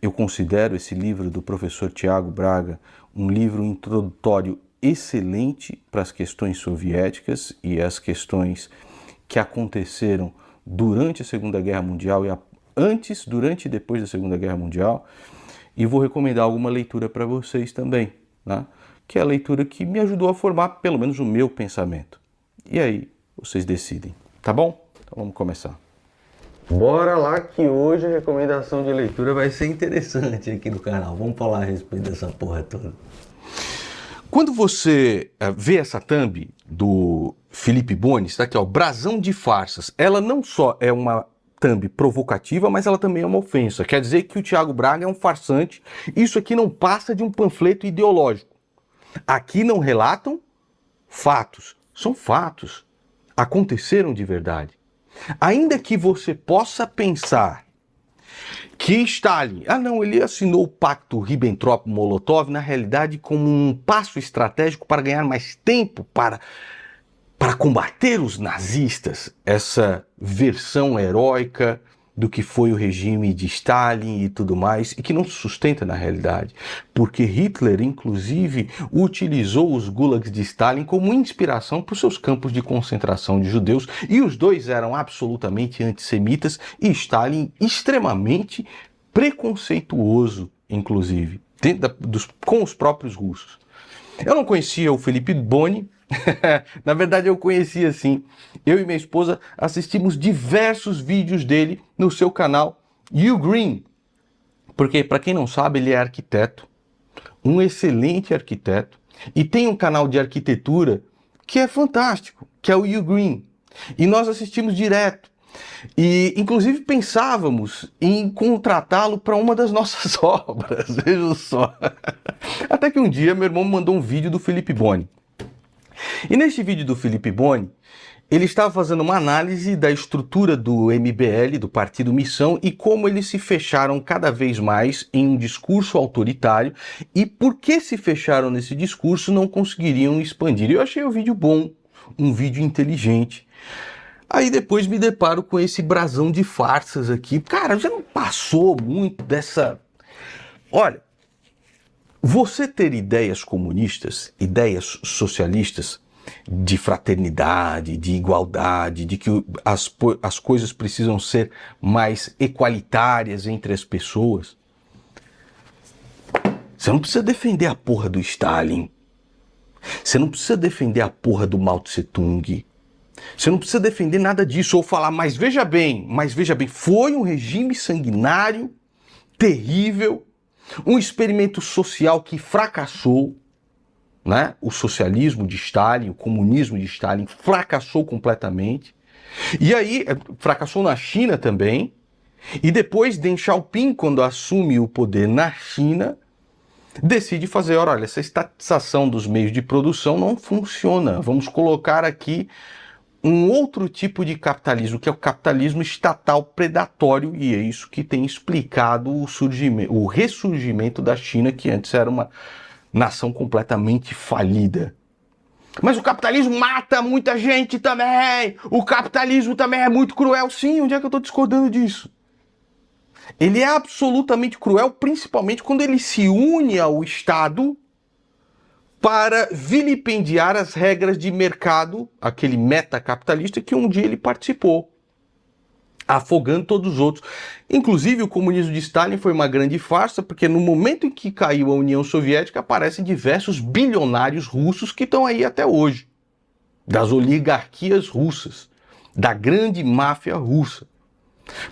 Eu considero esse livro do professor Thiago Braga um livro introdutório excelente para as questões soviéticas e as questões que aconteceram durante a Segunda Guerra Mundial e antes, durante e depois da Segunda Guerra Mundial, e vou recomendar alguma leitura para vocês também, né? Que é a leitura que me ajudou a formar pelo menos o meu pensamento. E aí, vocês decidem, tá bom? Então vamos começar. Bora lá que hoje a recomendação de leitura vai ser interessante aqui no canal. Vamos falar a respeito dessa porra toda. Quando você vê essa thumb do Felipe Boni, está aqui, ó, Brasão de Farsas, ela não só é uma thumb provocativa, mas ela também é uma ofensa. Quer dizer que o Thiago Braga é um farsante. Isso aqui não passa de um panfleto ideológico. Aqui não relatam fatos. São fatos. Aconteceram de verdade. Ainda que você possa pensar que Stalin, ele assinou o pacto Ribbentrop-Molotov, na realidade, como um passo estratégico para ganhar mais tempo para combater os nazistas, essa versão heróica do que foi o regime de Stalin e tudo mais, e que não se sustenta na realidade, porque Hitler, inclusive, utilizou os gulags de Stalin como inspiração para os seus campos de concentração de judeus, e os dois eram absolutamente antissemitas, e Stalin extremamente preconceituoso, inclusive, com os próprios russos. Eu não conhecia o Felipe Boni. Na verdade eu conhecia sim. Eu e minha esposa assistimos diversos vídeos dele no seu canal You Green. Porque, para quem não sabe, ele é arquiteto, um excelente arquiteto, e tem um canal de arquitetura que é fantástico, que é o You Green. E nós assistimos direto. E inclusive pensávamos em contratá-lo para uma das nossas obras, veja só. Até que um dia meu irmão me mandou um vídeo do Felipe Boni. E neste vídeo do Felipe Boni, ele estava fazendo uma análise da estrutura do MBL, do Partido Missão, e como eles se fecharam cada vez mais em um discurso autoritário, e por que se fecharam nesse discurso não conseguiriam expandir. Eu achei o vídeo bom, um vídeo inteligente. Aí depois me deparo com esse brasão de farsas aqui. Cara, já não passou muito dessa... Olha, você ter ideias comunistas, ideias socialistas, de fraternidade, de igualdade, de que as coisas precisam ser mais equalitárias entre as pessoas. Você não precisa defender a porra do Stalin. Você não precisa defender a porra do Mao Tse Tung. Você não precisa defender nada disso ou falar, mas veja bem, foi um regime sanguinário, terrível, um experimento social que fracassou, né? O socialismo de Stalin, o comunismo de Stalin fracassou completamente. E aí, fracassou na China também. E depois, Deng Xiaoping, quando assume o poder na China, decide fazer, olha, essa estatização dos meios de produção não funciona. Vamos colocar aqui um outro tipo de capitalismo, que é o capitalismo estatal predatório, e é isso que tem explicado o ressurgimento da China, que antes era uma nação completamente falida. Mas o capitalismo mata muita gente também! O capitalismo também é muito cruel. Sim, onde é que eu estou discordando disso? Ele é absolutamente cruel, principalmente quando ele se une ao Estado para vilipendiar as regras de mercado, aquele metacapitalista que um dia ele participou, afogando todos os outros. Inclusive, o comunismo de Stalin foi uma grande farsa, porque no momento em que caiu a União Soviética, aparecem diversos bilionários russos que estão aí até hoje, das oligarquias russas, da grande máfia russa.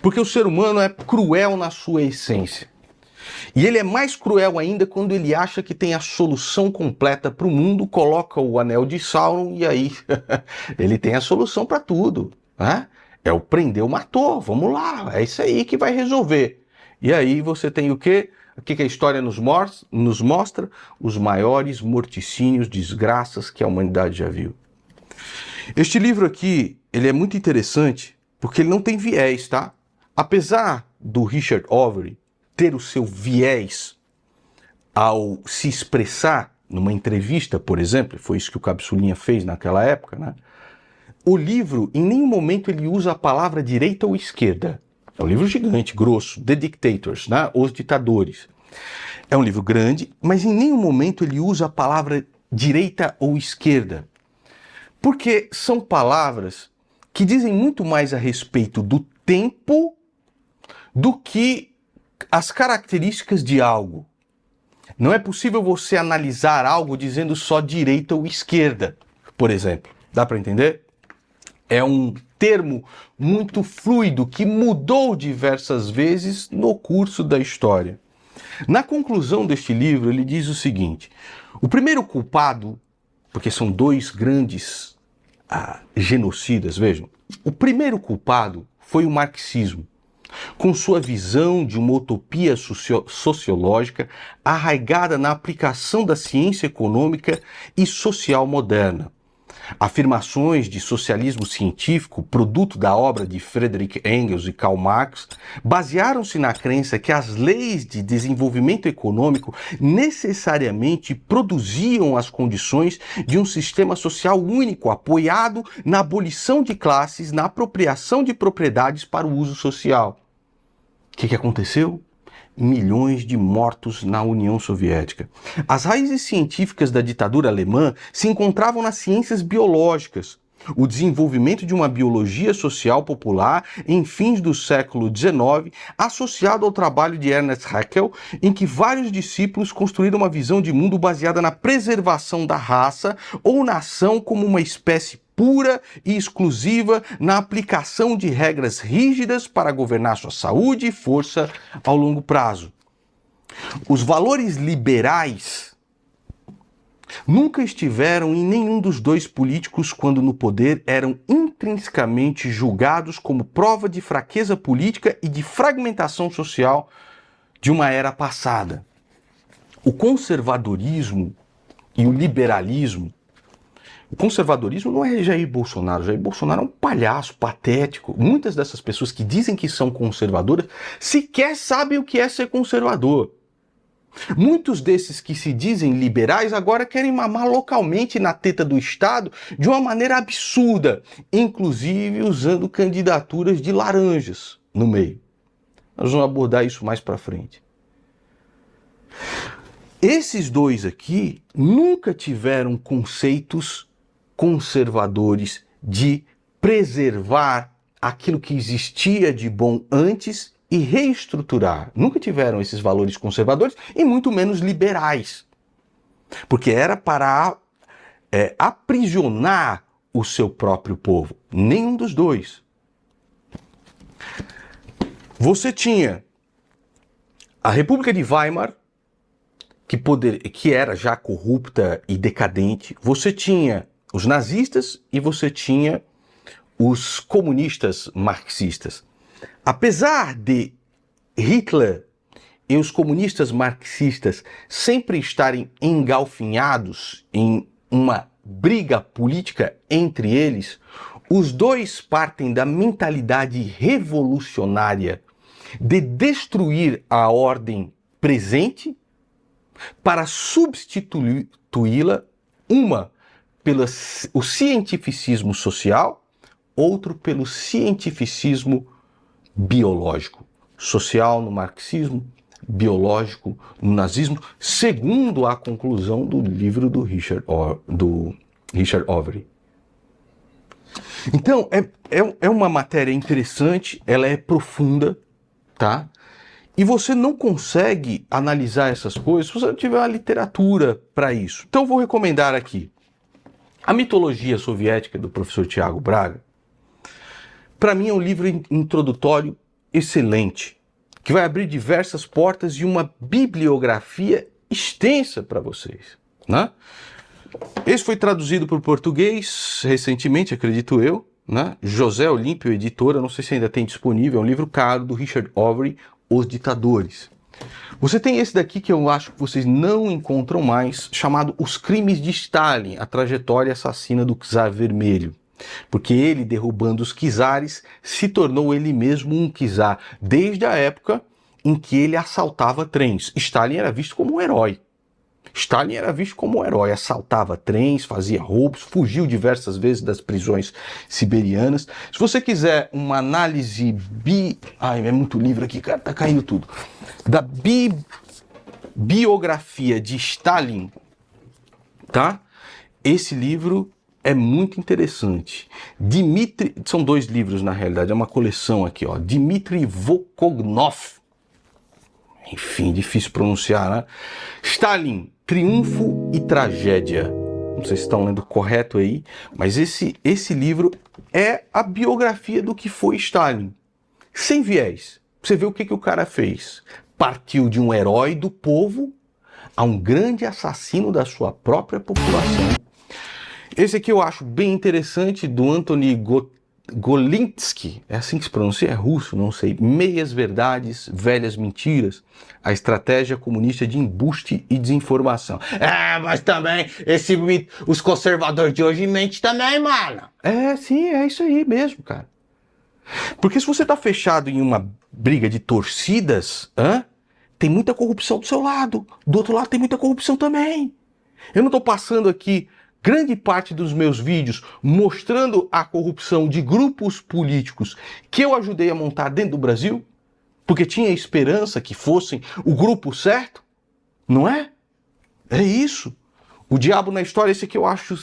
Porque o ser humano é cruel na sua essência. E ele é mais cruel ainda quando ele acha que tem a solução completa para o mundo, coloca o anel de Sauron e aí ele tem a solução para tudo, né? É o prendeu, matou, vamos lá, é isso aí que vai resolver. E aí você tem o quê? O que a história nos mostra? Os maiores morticínios, desgraças que a humanidade já viu. Este livro aqui, ele é muito interessante porque ele não tem viés, tá? Apesar do Richard Overy ter o seu viés ao se expressar numa entrevista, por exemplo, foi isso que o Cabeçulinha fez naquela época, né? O livro, em nenhum momento ele usa a palavra direita ou esquerda. É um livro gigante, grosso, The Dictators, né? Os Ditadores. É um livro grande, mas em nenhum momento ele usa a palavra direita ou esquerda. Porque são palavras que dizem muito mais a respeito do tempo do que as características de algo. Não é possível você analisar algo dizendo só direita ou esquerda, por exemplo. Dá para entender? É um termo muito fluido que mudou diversas vezes no curso da história. Na conclusão deste livro, ele diz o seguinte: o primeiro culpado, porque são dois grandes genocidas, vejam, o primeiro culpado foi o marxismo, com sua visão de uma utopia sociológica arraigada na aplicação da ciência econômica e social moderna. Afirmações de socialismo científico, produto da obra de Friedrich Engels e Karl Marx, basearam-se na crença que as leis de desenvolvimento econômico necessariamente produziam as condições de um sistema social único, apoiado na abolição de classes, na apropriação de propriedades para o uso social. O que aconteceu? Milhões de mortos na União Soviética. As raízes científicas da ditadura alemã se encontravam nas ciências biológicas. O desenvolvimento de uma biologia social popular em fins do século XIX, associado ao trabalho de Ernst Haeckel, em que vários discípulos construíram uma visão de mundo baseada na preservação da raça ou nação como uma espécie pura e exclusiva na aplicação de regras rígidas para governar sua saúde e força ao longo prazo. Os valores liberais nunca estiveram em nenhum dos dois políticos quando no poder eram intrinsecamente julgados como prova de fraqueza política e de fragmentação social de uma era passada. O conservadorismo e o liberalismo. O conservadorismo não é Jair Bolsonaro. Jair Bolsonaro é um palhaço patético. Muitas dessas pessoas que dizem que são conservadoras sequer sabem o que é ser conservador. Muitos desses que se dizem liberais agora querem mamar localmente na teta do Estado de uma maneira absurda, inclusive usando candidaturas de laranjas no meio. Nós vamos abordar isso mais para frente. Esses dois aqui nunca tiveram conceitos conservadores de preservar aquilo que existia de bom antes e reestruturar. Nunca tiveram esses valores conservadores e muito menos liberais. Porque era para aprisionar o seu próprio povo. Nenhum dos dois. Você tinha a República de Weimar, que era já corrupta e decadente. Você tinha os nazistas e você tinha os comunistas marxistas. Apesar de Hitler e os comunistas marxistas sempre estarem engalfinhados em uma briga política entre eles, os dois partem da mentalidade revolucionária de destruir a ordem presente para substituí-la, uma pelo cientificismo social, outro pelo cientificismo biológico. Social no marxismo, biológico no nazismo, segundo a conclusão do livro do Richard Overy. Então, é uma matéria interessante, ela é profunda, tá? E você não consegue analisar essas coisas se você não tiver uma literatura para isso. Então, eu vou recomendar aqui A Mitologia Soviética, do professor Tiago Braga. Para mim é um livro introdutório excelente, que vai abrir diversas portas e uma bibliografia extensa para vocês, né? Esse foi traduzido para o português recentemente, acredito eu, né? José Olímpio Editora, não sei se ainda tem disponível, é um livro caro do Richard Overy, Os Ditadores. Você tem esse daqui que eu acho que vocês não encontram mais, chamado Os Crimes de Stalin, a trajetória assassina do Czar Vermelho. Porque ele, derrubando os czares, se tornou ele mesmo um czar, desde a época em que ele assaltava trens. Stalin era visto como um herói. Stalin era visto como um herói, assaltava trens, fazia roubos, fugiu diversas vezes das prisões siberianas. Se você quiser uma análise Ai, é muito livro aqui, cara, tá caindo tudo. Da biografia de Stalin, tá? Esse livro é muito interessante. São dois livros na realidade, é uma coleção aqui, ó. Dmitry Volkognov. Enfim, difícil pronunciar, né? Stalin, Triunfo e Tragédia. Não sei se estão lendo correto aí, mas esse livro é a biografia do que foi Stalin. Sem viés. Você vê o que o cara fez. Partiu de um herói do povo a um grande assassino da sua própria população. Esse aqui eu acho bem interessante, do Anthony Golinsky, é assim que se pronuncia, é russo, não sei. Meias Verdades, Velhas Mentiras, a estratégia comunista de embuste e desinformação. Mas também, os conservadores de hoje mentem também, mano. Sim, é isso aí mesmo, cara. Porque se você tá fechado em uma briga de torcidas, tem muita corrupção do seu lado, do outro lado tem muita corrupção também. Eu não tô passando aqui grande parte dos meus vídeos mostrando a corrupção de grupos políticos que eu ajudei a montar dentro do Brasil, porque tinha esperança que fossem o grupo certo, não é? É isso. O Diabo na História, esse aqui eu acho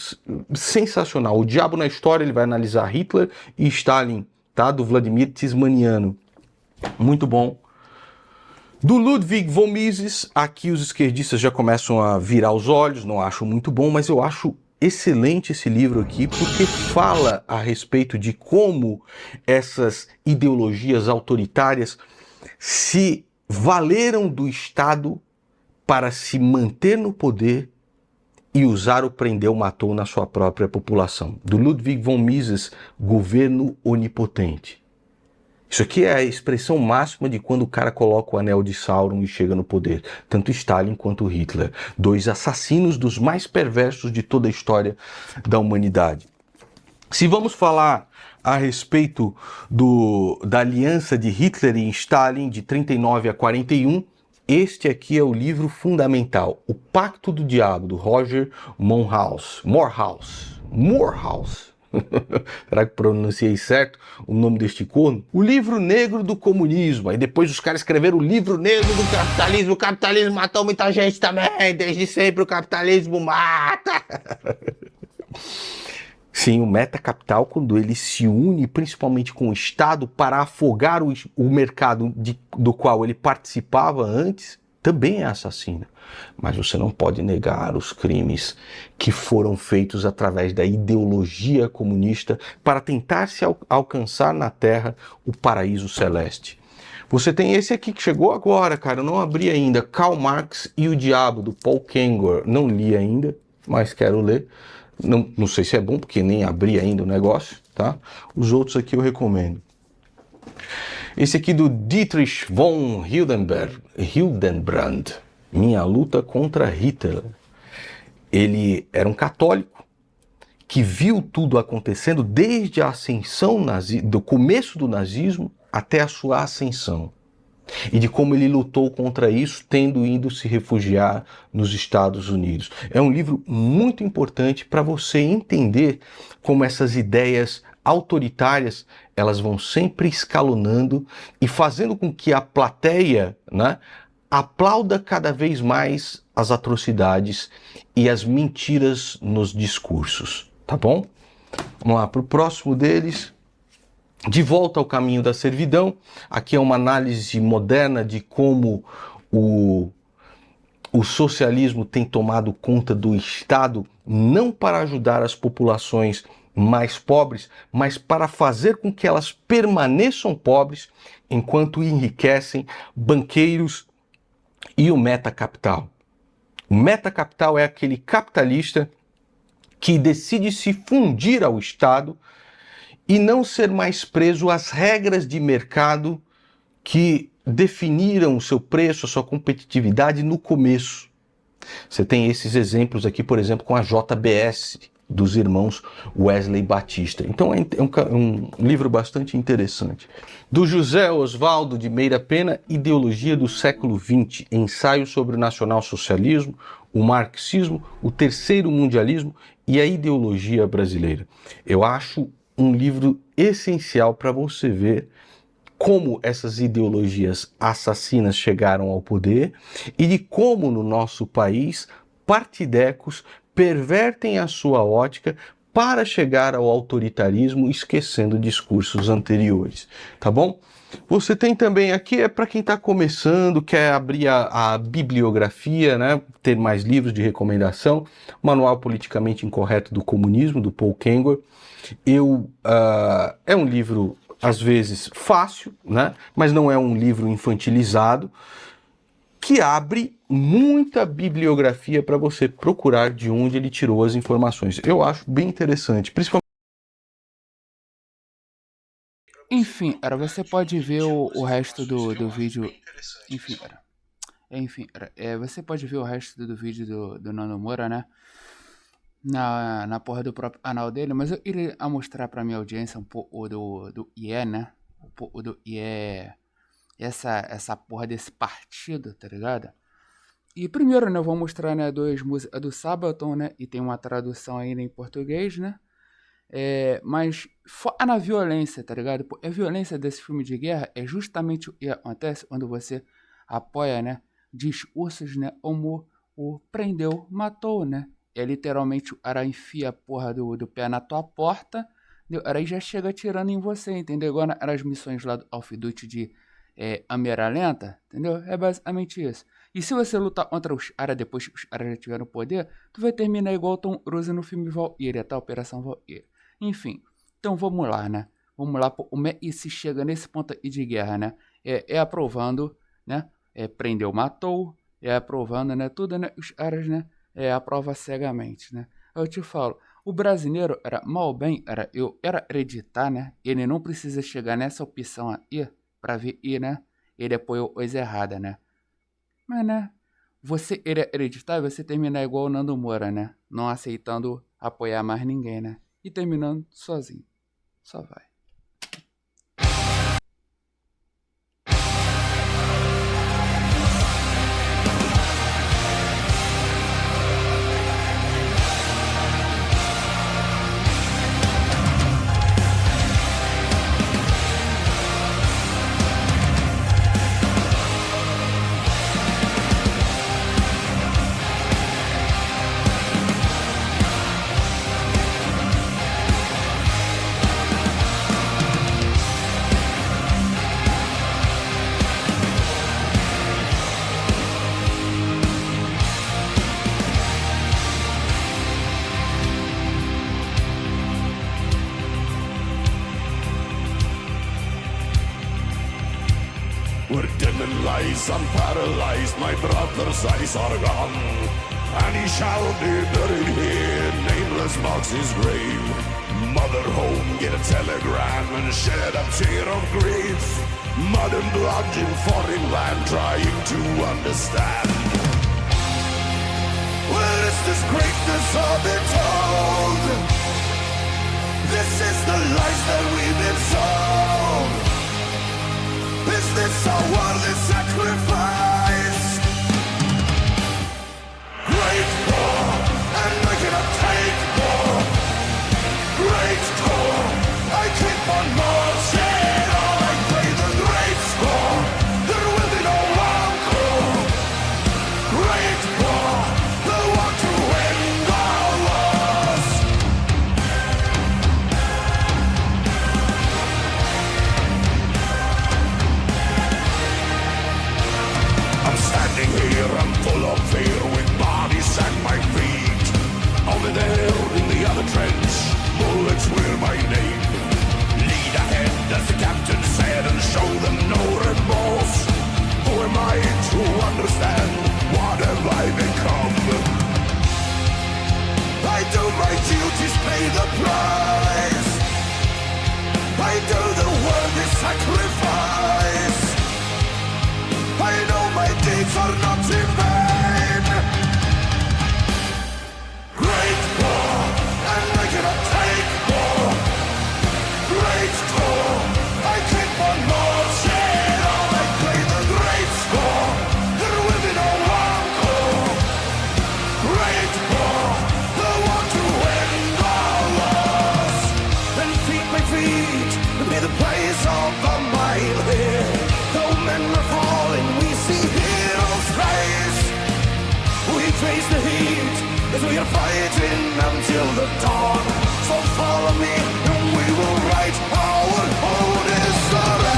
sensacional. O Diabo na História, ele vai analisar Hitler e Stalin, tá? Do Vladimir Tismaniano. Muito bom. Do Ludwig von Mises, aqui os esquerdistas já começam a virar os olhos, não acho muito bom, mas eu acho excelente esse livro aqui, porque fala a respeito de como essas ideologias autoritárias se valeram do Estado para se manter no poder e usar o prendeu, matou na sua própria população. Do Ludwig von Mises, Governo Onipotente. Isso aqui é a expressão máxima de quando o cara coloca o anel de Sauron e chega no poder. Tanto Stalin quanto Hitler. Dois assassinos dos mais perversos de toda a história da humanidade. Se vamos falar a respeito da aliança de Hitler e Stalin de 39 a 41, este aqui é o livro fundamental. O Pacto do Diabo, do Roger Morehouse. Será que pronunciei certo o nome deste corno? O Livro Negro do Comunismo. Aí depois os caras escreveram o Livro Negro do Capitalismo. O capitalismo matou muita gente também. Desde sempre o capitalismo mata. Sim, o metacapital, quando ele se une principalmente com o Estado para afogar o mercado do qual ele participava antes, também é assassino. Mas você não pode negar os crimes que foram feitos através da ideologia comunista para tentar se alcançar na Terra o paraíso celeste. Você tem esse aqui que chegou agora, cara, eu não abri ainda, Karl Marx e o Diabo, do Paul Kengor. Não li ainda, mas quero ler. Não sei se é bom, porque nem abri ainda o negócio, tá? Os outros aqui eu recomendo. Esse aqui do Dietrich von Hildenbrand, Minha Luta contra Hitler. Ele era um católico que viu tudo acontecendo desde a ascensão do começo do nazismo até a sua ascensão. E de como ele lutou contra isso, tendo ido se refugiar nos Estados Unidos. É um livro muito importante para você entender como essas ideias autoritárias, elas vão sempre escalonando e fazendo com que a plateia, né, aplauda cada vez mais as atrocidades e as mentiras nos discursos, tá bom? Vamos lá para o próximo deles. De Volta ao Caminho da Servidão. Aqui é uma análise moderna de como o socialismo tem tomado conta do Estado, não para ajudar as populações mais pobres, mas para fazer com que elas permaneçam pobres enquanto enriquecem banqueiros e o metacapital. O metacapital é aquele capitalista que decide se fundir ao Estado e não ser mais preso às regras de mercado que definiram o seu preço, a sua competitividade no começo. Você tem esses exemplos aqui, por exemplo, com a JBS, dos irmãos Wesley Batista. Então é um livro bastante interessante. Do José Osvaldo de Meira Pena, Ideologia do Século XX, Ensaio sobre o Nacionalsocialismo, o Marxismo, o Terceiro Mundialismo e a Ideologia Brasileira. Eu acho um livro essencial para você ver como essas ideologias assassinas chegaram ao poder e de como no nosso país partidecos pervertem a sua ótica para chegar ao autoritarismo, esquecendo discursos anteriores, tá bom? Você tem também aqui, é para quem está começando, quer abrir a bibliografia, né? Ter mais livros de recomendação, Manual Politicamente Incorreto do Comunismo, do Paul Kengor. É um livro, às vezes, fácil, né? Mas não é um livro infantilizado, que abre muita bibliografia para você procurar de onde ele tirou as informações. Eu acho bem interessante, principalmente... Enfim, você pode ver o resto do vídeo. Você pode ver o resto do vídeo do Nando Moura, né? Na porra do próprio canal dele, mas eu iria mostrar pra minha audiência um pouco do IE, né? Um pouco do IE, essa porra desse partido, tá ligado? E primeiro, né, eu vou mostrar, né, duas músicas do Sabaton, né? E tem uma tradução ainda em português, né? Mas foca na violência, tá ligado? A violência desse filme de guerra é justamente o que acontece quando você apoia, né, discursos, né, como o prendeu, matou, né? É literalmente o cara enfia a porra do pé na tua porta, aí já chega atirando em você, entendeu? Igual nas missões lá do Call of Duty de câmera lenta, entendeu? É basicamente isso. E se você lutar contra os caras depois que os caras já tiveram poder, tu vai terminar igual o Tom Cruise no filme Valkyria, tá? Operação Valkyria. Enfim, então vamos lá, né? Vamos lá, e se chega nesse ponto aí de guerra, né? Aprovando, né? Prendeu, matou, aprovando, né? Tudo, né? Os caras, né? Aprova cegamente, né? Eu te falo, o brasileiro era mal bem, era acreditar, né? Ele não precisa chegar nessa opção aí pra ver, né? Ele apoiou coisa errada, né? Mas, né? Você ele acreditar e você terminar igual o Nando Moura, né? Não aceitando apoiar mais ninguém, né? E terminando sozinho. Só vai. Where demon lies and paralyzed, my brother's eyes are gone. And he shall be buried here, nameless marks his grave. Mother home, get a telegram and shed a tear of grief. Mud and blood in foreign land, trying to understand. Where is this greatness of it told? This is the lies that we've been sold. Is this a worthy sacrifice? Great war, and I cannot take more. Great war, I keep on marching on. I play the great score, there will be no encore. Great war, the one to end all wars. I'm standing here, I'm full of fear, with bodies at my feet. Over there in the other trench, bullets wear my name. Lead ahead, as the captain said, and show them no remorse. Who am I to understand? What have I become? I do my duties, pay the price. I do the worthy sacrifice. I know my deeds are not in vain. Great war, and I cannot take more. Great war, I keep on marching on. I play the great score, there will be no encore. Great war, the one to end all wars. Then feet by feet, be the place of a mile here. Though men are falling, we see heroes rise. We face the heat as we are fighting until the dawn. So follow me and we will write our own history.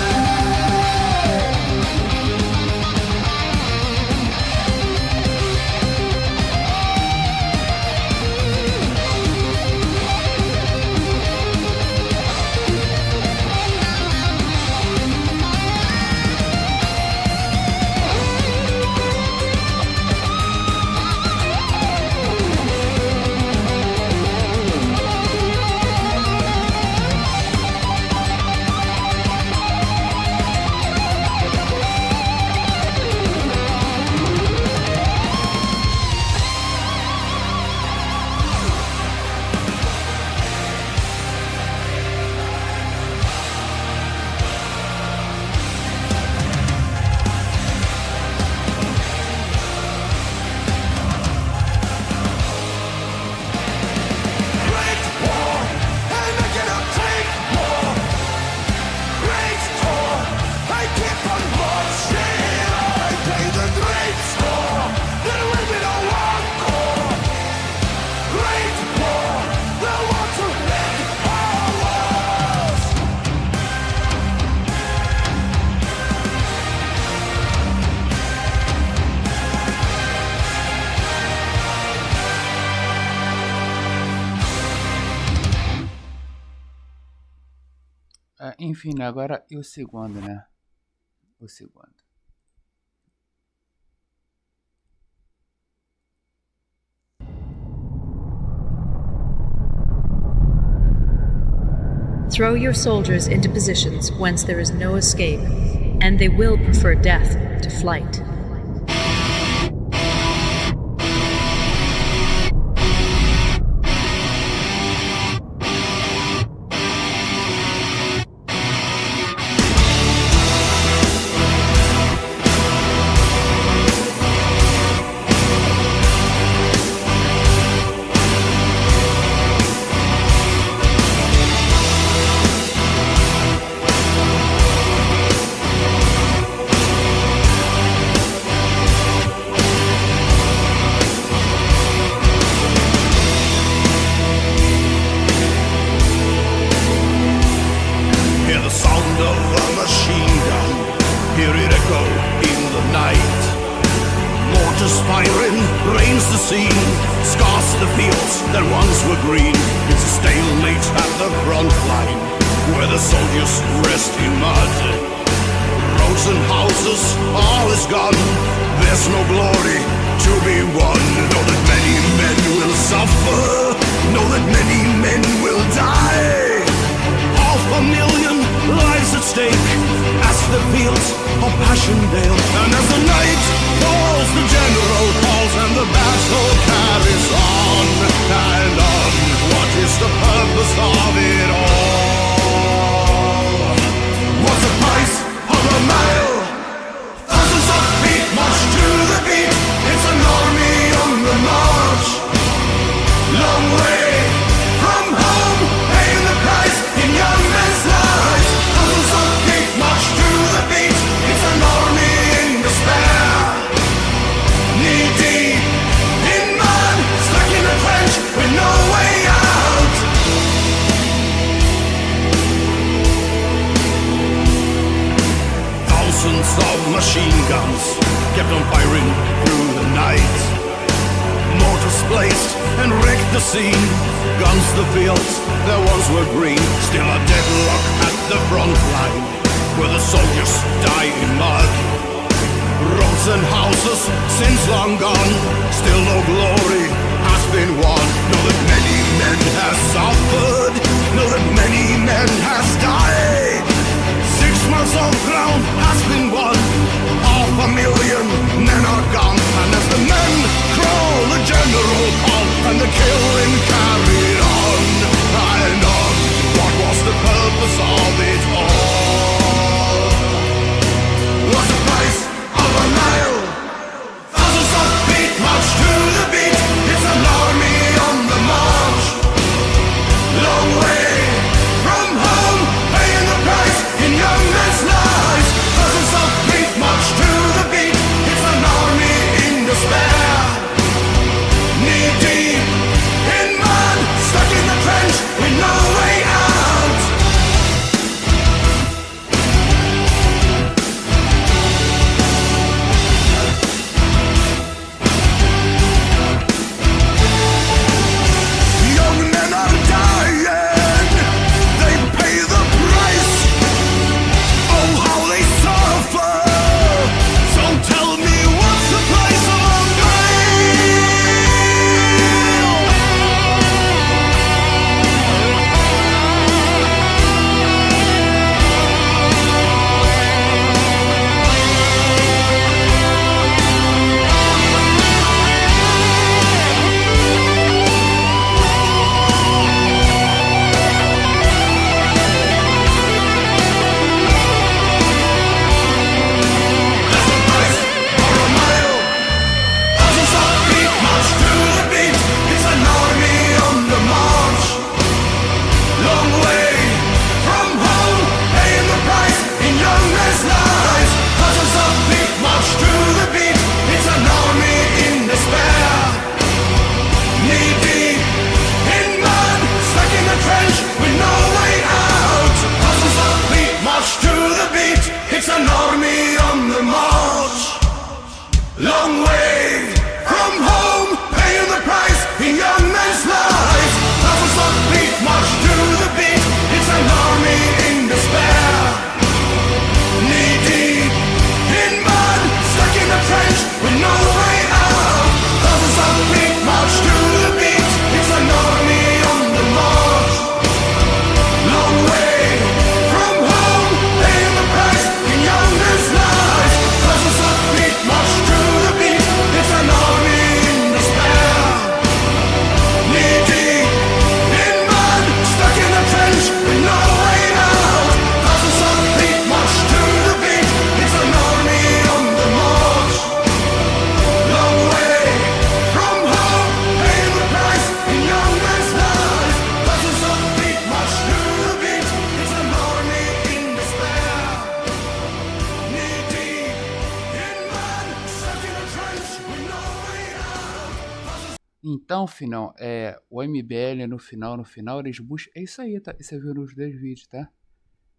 Enfim, agora e o segundo, né? O segundo. Throw your soldiers into positions whence there is no escape, and they will prefer death to flight. Where the soldiers rest in mud, roads and houses, all is gone. There's no glory to be won. Know that many men will suffer, know that many men will die. 500,000 lives at stake as the fields of Passchendaele. And as the night falls, the general calls, and the battle carries on and on. What is the purpose of it all? What's the price of a mile? Thousands of feet march to the beat. It's an army on the march. Long way from home, paying the price in young men's lives. Thousands of feet march to the beat. It's an army in despair. Knee deep in mud, stuck in a trench with no way out. Thousands of machine guns kept on firing through the night. Mortars placed and wrecked the scene. Guns the fields that once were green. Still a deadlock at the front line, where the soldiers die in mud. Roads and houses since long gone. Still no glory has been won. Know that many men have suffered, know that many men has died. 6 months of ground has been won. 500,000 men are gone. And as the men crawl, the general call, and the killing carried on and on. What was the purpose of it all? What's the price of a mile? Thousands of feet march to the beat. It's an army on the march. Long way from home, paying the price in young men's lives. Thousands of feet march to the beat. It's an army in despair. Knee deep in mud, stuck in the trench with no way out. Young men are dying, they pay the price. Oh, how they suffer. So tell me, what's the price of a thousands of feet march to the beat. It's an army on the march. Long way from home, paying the price in young men's lives. Thousands of feet march to the beat. It's an army in despair. Knee deep in mud, stuck in a trench with no way out. Thousands of feet march to the beat. It's an army on the march. Long way from home, paying the price in young men's lives. Thousands of feet march to the beat. It's an army in despair. Knee deep in mud, stuck in a trench with no way out. Thousands of feet march to the beat. It's an army on the march. Long way from home, paying the price in young men's lives. Thousands of feet march to the beat. It's an army in despair. Knee deep in mud, stuck in a trench with no way out. Thousands of feet march to the beat. It's an army on the march. Long way from home, paying the price in young men's lives. Thousands of feet march to the beat. It's an army in despair. Knee deep in mud, stuck in a trench with no way out. Então, finão, o MBL no final, eles buscam. É isso aí, tá? Você viu nos dois vídeos, tá?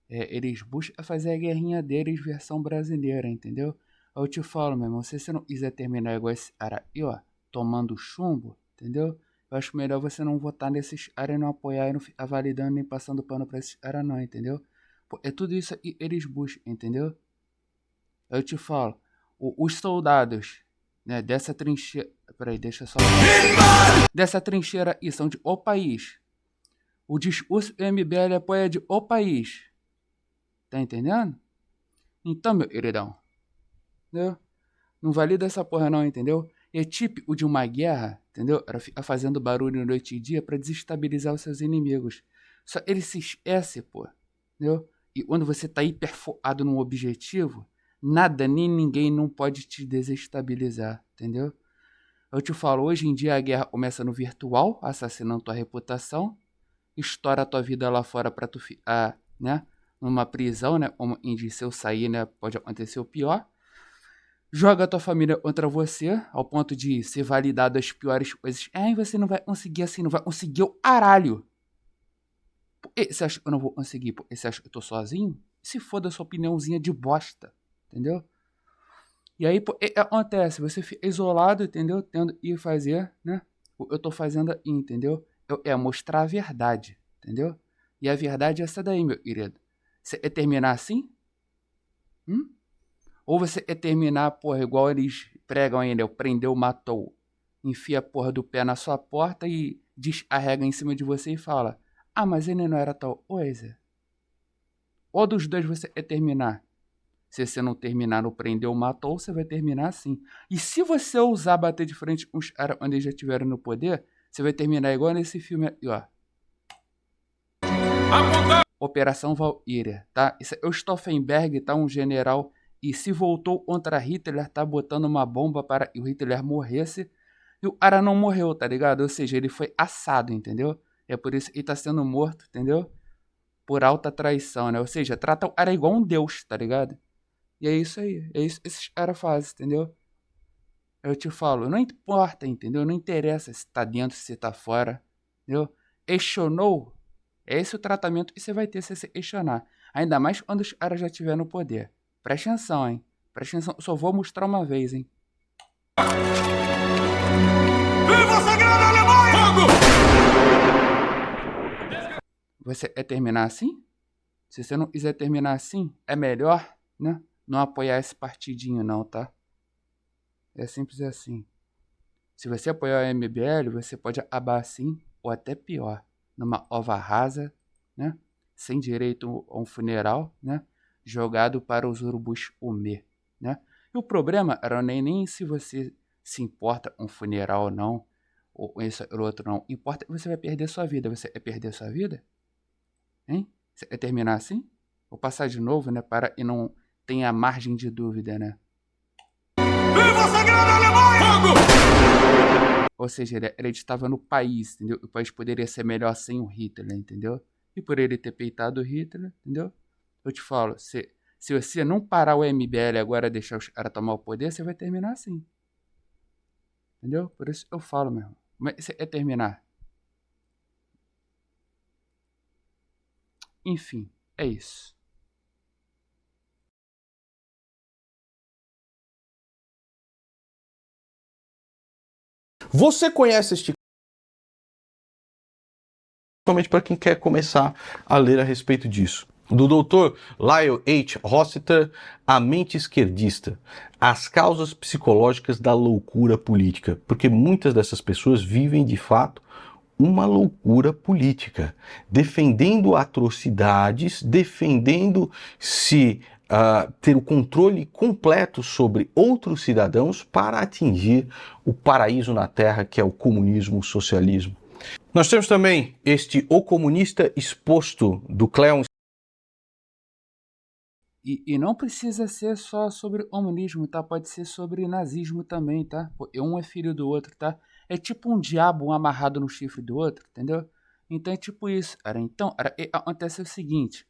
Eles buscam fazer a guerrinha deles versão brasileira, entendeu? Eu te falo, meu irmão, se você não quiser terminar igual esse cara aí, ó, tomando chumbo, entendeu? Eu acho melhor você não votar nesses caras e não apoiar e não ficar validando nem passando pano pra esses caras não, entendeu? Pô, é tudo isso aí eles buscam, entendeu? Eu te falo, os soldados, né, dessa trincheira... Peraí, deixa só... Dessa trincheira aí, são de o país. O discurso MBL apoia de o país. Tá entendendo? Então, meu queridão, entendeu? Não valida essa porra não, entendeu? É típico de uma guerra, entendeu? Era ficar fazendo barulho noite e dia pra desestabilizar os seus inimigos. Só ele se esquece, pô, entendeu? E quando você tá hiperfocado num objetivo, nada nem ninguém não pode te desestabilizar, entendeu? Eu te falo, hoje em dia a guerra começa no virtual, assassinando tua reputação, estoura a tua vida lá fora pra tu ficar, né, numa prisão, né, como indício, se eu sair, né, pode acontecer o pior. Joga a tua família contra você, ao ponto de ser validado as piores coisas. E você não vai conseguir assim, não vai conseguir o caralho. Por que você acha que eu não vou conseguir? Por que você acha que eu tô sozinho? Se foda a sua opiniãozinha de bosta, entendeu? E aí, pô, acontece, você fica isolado, entendeu? Tendo que fazer, né? O que eu tô fazendo aí, entendeu? É mostrar a verdade, entendeu? E a verdade é essa daí, meu querido. Você quer terminar assim? Ou você quer terminar, porra, igual eles pregam ainda, prendeu, matou. Enfia a porra do pé na sua porta e descarrega em cima de você e fala: ah, mas ele não era tal coisa. Ou dos dois você quer terminar? Se você não terminar no prendeu, matou, você vai terminar assim. E se você ousar bater de frente com os caras onde eles já estiveram no poder, você vai terminar igual nesse filme aqui, ó. Operação Valkyria, tá? Isso é o Stauffenberg, tá? Um general. E se voltou contra Hitler, tá botando uma bomba para que o Hitler morresse. E o cara não morreu, tá ligado? Ou seja, ele foi assado, entendeu? É por isso que ele tá sendo morto, entendeu? Por alta traição, né? Ou seja, trata o cara igual um deus, tá ligado? E é isso aí. É isso que esses caras fazem, entendeu? Eu te falo, não importa, entendeu? Não interessa se tá dentro, se tá fora, entendeu? Questionou, é esse o tratamento que você vai ter se você questionar. Ainda mais quando os caras já estiverem no poder. Preste atenção, hein? Preste atenção, só vou mostrar uma vez, hein? Viva a Sagrada Alemanha! Fogo! Você quer terminar assim? Se você não quiser terminar assim, é melhor, né? Não apoiar esse partidinho não, tá? É simples assim. Se você apoiar o MBL, você pode acabar assim, ou até pior, numa ova rasa, né? Sem direito a um funeral, né? Jogado para os urubus comer, né? E o problema era nem se você se importa com um funeral ou não, ou esse ou outro não. Importa que você vai perder sua vida. Você quer perder sua vida? Hein? Você quer terminar assim? Vou passar de novo, né? Para e não tenha margem de dúvida, né? Viva a Sagrada Alemanha! Fogo! Ou seja, ele estava no país, entendeu? O país poderia ser melhor sem o Hitler, entendeu? E por ele ter peitado o Hitler, entendeu? Eu te falo, se você não parar o MBL agora e deixar os caras tomar o poder, você vai terminar assim. Entendeu? Por isso eu falo, meu irmão. Mas você quer terminar? Enfim, é isso. Você conhece este... Principalmente para quem quer começar a ler a respeito disso. Do Dr. Lyle H. Rossiter, A Mente Esquerdista, As Causas Psicológicas da Loucura Política. Porque muitas dessas pessoas vivem, de fato, uma loucura política. Defendendo atrocidades, defendendo-se ter o controle completo sobre outros cidadãos para atingir o paraíso na Terra, que é o comunismo, o socialismo. Nós temos também este O Comunista Exposto, do Cleon. E não precisa ser só sobre comunismo, tá? Pode ser sobre nazismo também, tá? Um é filho do outro, tá? É tipo um diabo um amarrado no chifre do outro, entendeu? Então é tipo isso, cara. Então, cara, acontece o seguinte.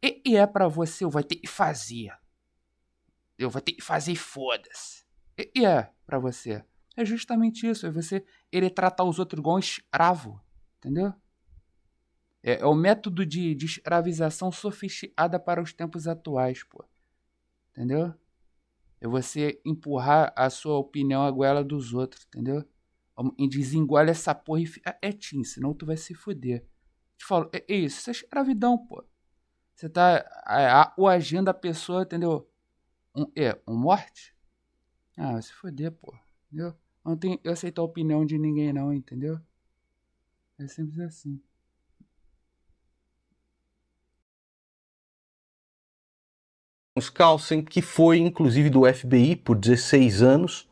E é pra você, eu vai ter que fazer. Eu vou ter que fazer, foda-se. E é pra você. É justamente isso. É você ele tratar os outros igual um escravo, entendeu? É o método de escravização sofisticada para os tempos atuais, pô. Entendeu? É você empurrar a sua opinião à goela dos outros, entendeu? E desengole essa porra e fica quietinho, senão tu vai se fuder. Te falo, é isso, isso é escravidão, pô. Você tá agindo a pessoa, entendeu? morte? Ah, se foder, pô. Entendeu? Eu não tenho que aceitar a opinião de ninguém, não, entendeu? É simples assim. Skousen, que foi inclusive do FBI por 16 anos.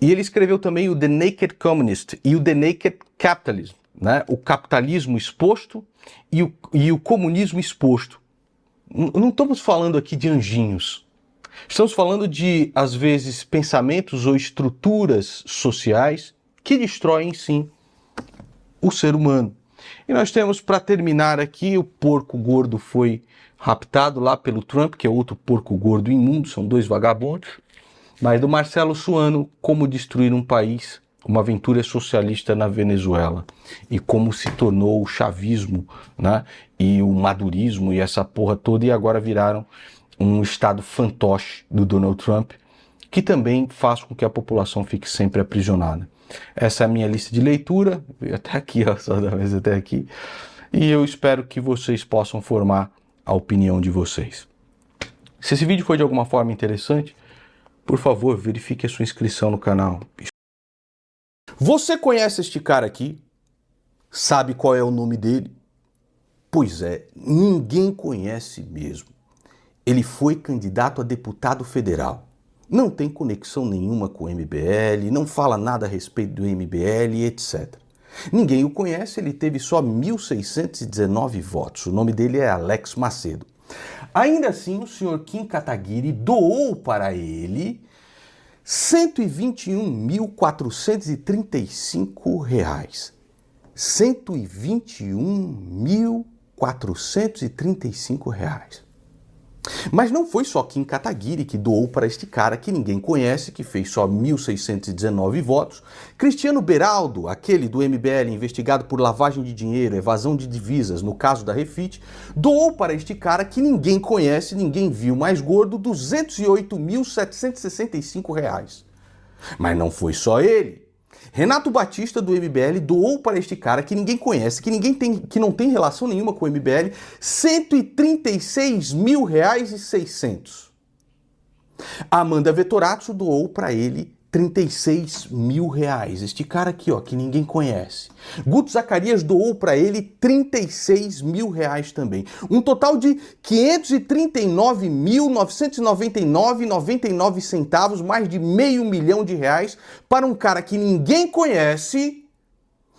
E ele escreveu também o The Naked Communist e o The Naked Capitalism, né? O capitalismo exposto e o comunismo exposto. Não estamos falando aqui de anjinhos. Estamos falando de, às vezes, pensamentos ou estruturas sociais que destroem, sim, o ser humano. E nós temos, para terminar aqui, o porco gordo foi raptado lá pelo Trump, que é outro porco gordo imundo, são dois vagabundos. Mas do Marcelo Suano, como destruir um país, uma aventura socialista na Venezuela. E como se tornou o chavismo, né? E o madurismo e essa porra toda, e agora viraram um estado fantoche do Donald Trump, que também faz com que a população fique sempre aprisionada. Essa é a minha lista de leitura, até aqui, ó, só da vez até aqui, e eu espero que vocês possam formar a opinião de vocês. Se esse vídeo foi de alguma forma interessante, por favor, verifique a sua inscrição no canal. Você conhece este cara aqui? Sabe qual é o nome dele? Pois é, ninguém conhece mesmo. Ele foi candidato a deputado federal. Não tem conexão nenhuma com o MBL, não fala nada a respeito do MBL, etc. Ninguém o conhece, ele teve só 1.619 votos. O nome dele é Alex Macedo. Ainda assim, o senhor Kim Kataguiri doou para ele R$ 121.435. R$ 121.435. Mas não foi só Kim Kataguiri que doou para este cara que ninguém conhece, que fez só 1.619 votos. Cristiano Beraldo, aquele do MBL investigado por lavagem de dinheiro, evasão de divisas, no caso da Refit, doou para este cara que ninguém conhece, ninguém viu, mais gordo, R$ 208.765. Mas não foi só ele. Renato Batista, do MBL, doou para este cara que ninguém conhece, que não tem relação nenhuma com o MBL, R$ 136.600. A Amanda Vettorazzo doou para ele R$ 36.000. Este cara aqui, ó, que ninguém conhece. Guto Zacarias doou para ele R$ 36.000 também. Um total de R$ 539.999,99 mais de R$500 mil para um cara que ninguém conhece,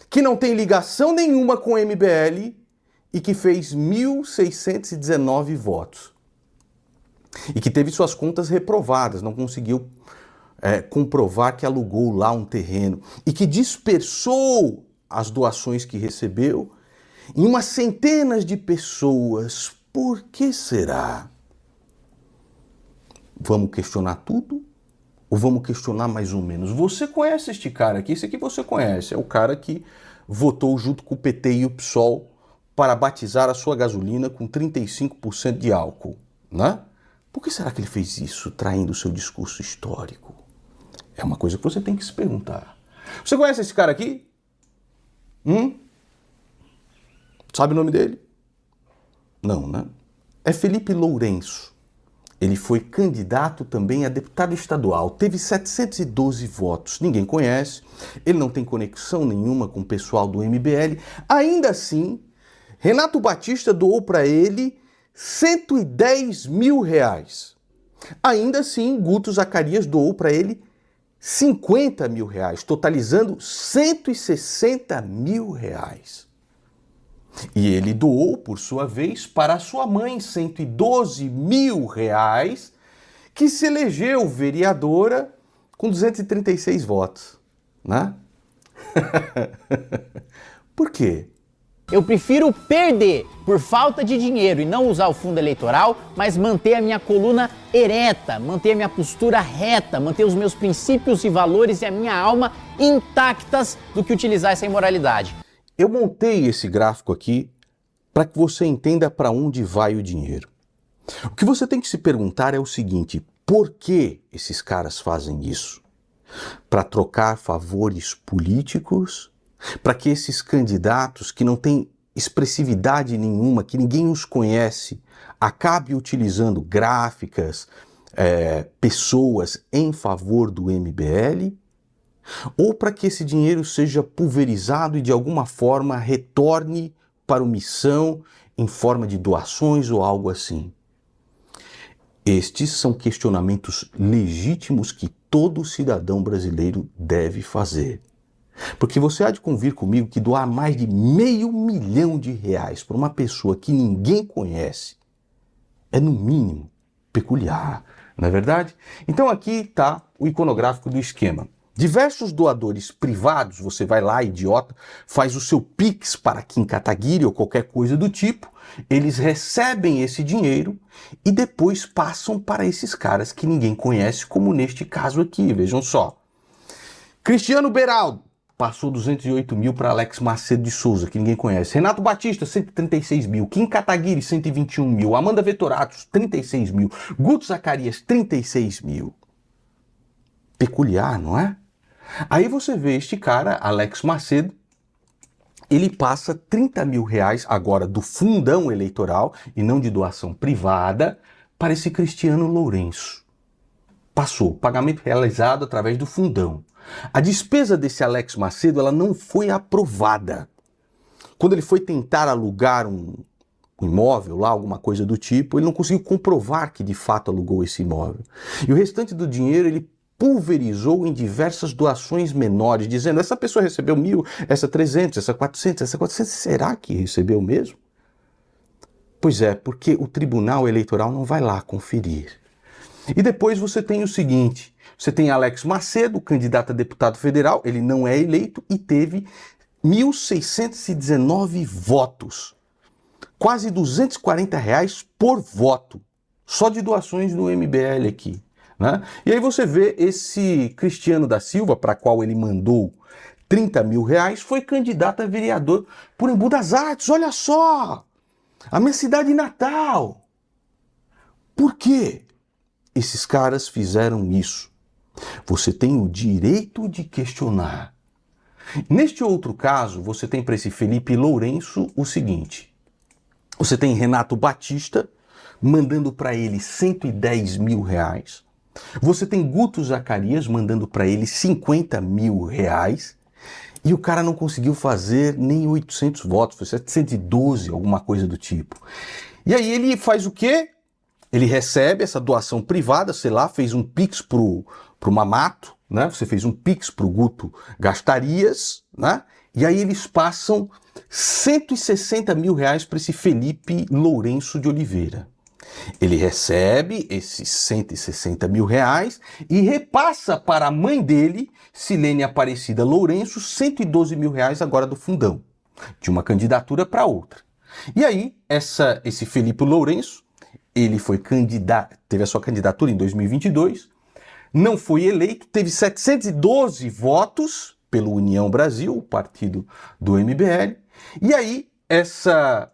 que não tem ligação nenhuma com o MBL e que fez 1.619 votos. E que teve suas contas reprovadas, não conseguiu comprovar que alugou lá um terreno e que dispersou as doações que recebeu em umas centenas de pessoas. Por que será? Vamos questionar tudo? Ou vamos questionar mais ou menos? Você conhece este cara aqui? Esse aqui você conhece. É o cara que votou junto com o PT e o PSOL para batizar a sua gasolina com 35% de álcool, né? Por que será que ele fez isso, traindo o seu discurso histórico? É uma coisa que você tem que se perguntar. Você conhece esse cara aqui? Sabe o nome dele? Não, né? É Felipe Lourenço. Ele foi candidato também a deputado estadual. Teve 712 votos. Ninguém conhece. Ele não tem conexão nenhuma com o pessoal do MBL. Ainda assim, Renato Batista doou para ele R$ 110.000. Ainda assim, Guto Zacarias doou para ele R$ 50.000, totalizando R$ 160.000. E ele doou, por sua vez, para a sua mãe R$ 112.000, que se elegeu vereadora com 236 votos, né? Por quê? Eu prefiro perder por falta de dinheiro e não usar o fundo eleitoral, mas manter a minha coluna ereta, manter a minha postura reta, manter os meus princípios e valores e a minha alma intactas do que utilizar essa imoralidade. Eu montei esse gráfico aqui para que você entenda para onde vai o dinheiro. O que você tem que se perguntar é o seguinte: por que esses caras fazem isso? Para trocar favores políticos? Para que esses candidatos que não têm expressividade nenhuma, que ninguém os conhece, acabe utilizando gráficas, pessoas em favor do MBL, ou para que esse dinheiro seja pulverizado e de alguma forma retorne para a missão em forma de doações ou algo assim? Estes são questionamentos legítimos que todo cidadão brasileiro deve fazer. Porque você há de convir comigo que doar mais de R$500 milhão para uma pessoa que ninguém conhece é, no mínimo, peculiar, não é verdade? Então aqui está o iconográfico do esquema. Diversos doadores privados, você vai lá, idiota, faz o seu Pix para Kim Kataguiri ou qualquer coisa do tipo, eles recebem esse dinheiro e depois passam para esses caras que ninguém conhece, como neste caso aqui, vejam só. Cristiano Beraldo passou 208 mil para Alex Macedo de Souza, que ninguém conhece. Renato Batista, 136 mil. Kim Kataguiri, 121 mil. Amanda Vettoratos, 36 mil. Guto Zacarias, 36 mil. Peculiar, não é? Aí você vê este cara, Alex Macedo, ele passa R$30 mil agora do fundão eleitoral, e não de doação privada, para esse Cristiano Lourenço. Passou, pagamento realizado através do fundão. A despesa desse Alex Macedo, ela não foi aprovada. Quando ele foi tentar alugar um imóvel lá, alguma coisa do tipo, ele não conseguiu comprovar que de fato alugou esse imóvel. E o restante do dinheiro ele pulverizou em diversas doações menores, dizendo, essa pessoa recebeu 1.000, essa 300, essa 400, essa 400, será que recebeu mesmo? Pois é, porque o Tribunal Eleitoral não vai lá conferir. E depois você tem o seguinte, você tem Alex Macedo, candidato a deputado federal, ele não é eleito e teve 1.619 votos. Quase R$240 por voto, só de doações do MBL aqui. Né? E aí você vê esse Cristiano da Silva, para qual ele mandou R$30 mil, foi candidato a vereador por Embu das Artes, olha só! A minha cidade natal! Por quê? Esses caras fizeram isso. Você tem o direito de questionar. Neste outro caso, você tem para esse Felipe Lourenço o seguinte. Você tem Renato Batista mandando para ele R$110 mil. Você tem Guto Zacarias mandando para ele R$50 mil. E o cara não conseguiu fazer nem 800 votos, foi 712, alguma coisa do tipo. E aí ele faz o quê? Ele recebe essa doação privada, sei lá, fez um Pix pro Mamato, né? Você fez um Pix pro Guto Gastarias, né? E aí eles passam R$160 mil para esse Felipe Lourenço de Oliveira. Ele recebe esses R$160 mil e repassa para a mãe dele, Silene Aparecida Lourenço, R$112 mil agora do fundão, de uma candidatura para outra. E aí, esse Felipe Lourenço, ele foi teve a sua candidatura em 2022, não foi eleito, teve 712 votos pelo União Brasil, o partido do MBL, e aí essa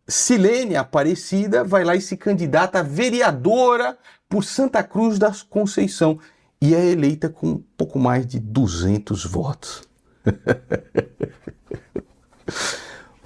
Silene Aparecida vai lá e se candidata a vereadora por Santa Cruz da Conceição e é eleita com um pouco mais de 200 votos.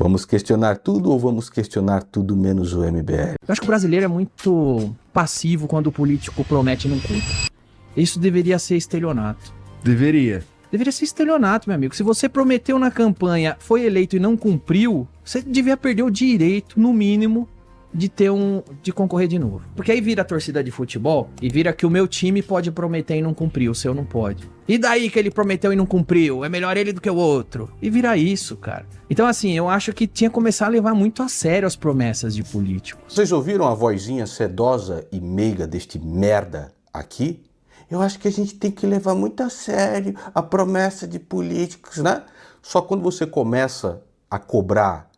Vamos questionar tudo ou vamos questionar tudo menos o MBL? Eu acho que o brasileiro é muito passivo quando o político promete e não cumpre. Isso deveria ser estelionato. Deveria ser estelionato, meu amigo. Se você prometeu na campanha, foi eleito e não cumpriu, você devia perder o direito, no mínimo, de concorrer de novo. Porque aí vira a torcida de futebol e vira que o meu time pode prometer e não cumprir, o seu não pode. E daí que ele prometeu e não cumpriu? É melhor ele do que o outro. E vira isso, cara. Então assim, eu acho que tinha que começar a levar muito a sério as promessas de políticos. Vocês ouviram a vozinha sedosa e meiga deste merda aqui? Eu acho que a gente tem que levar muito a sério a promessa de políticos, né? Só quando você começa a cobrar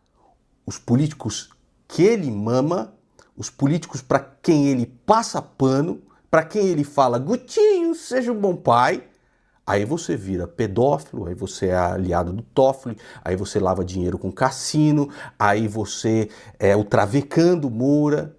os políticos que ele mama, os políticos para quem ele passa pano, para quem ele fala, Gutinho, seja um bom pai, aí você vira pedófilo, aí você é aliado do Toffoli, aí você lava dinheiro com cassino, aí você é o travecando Moura,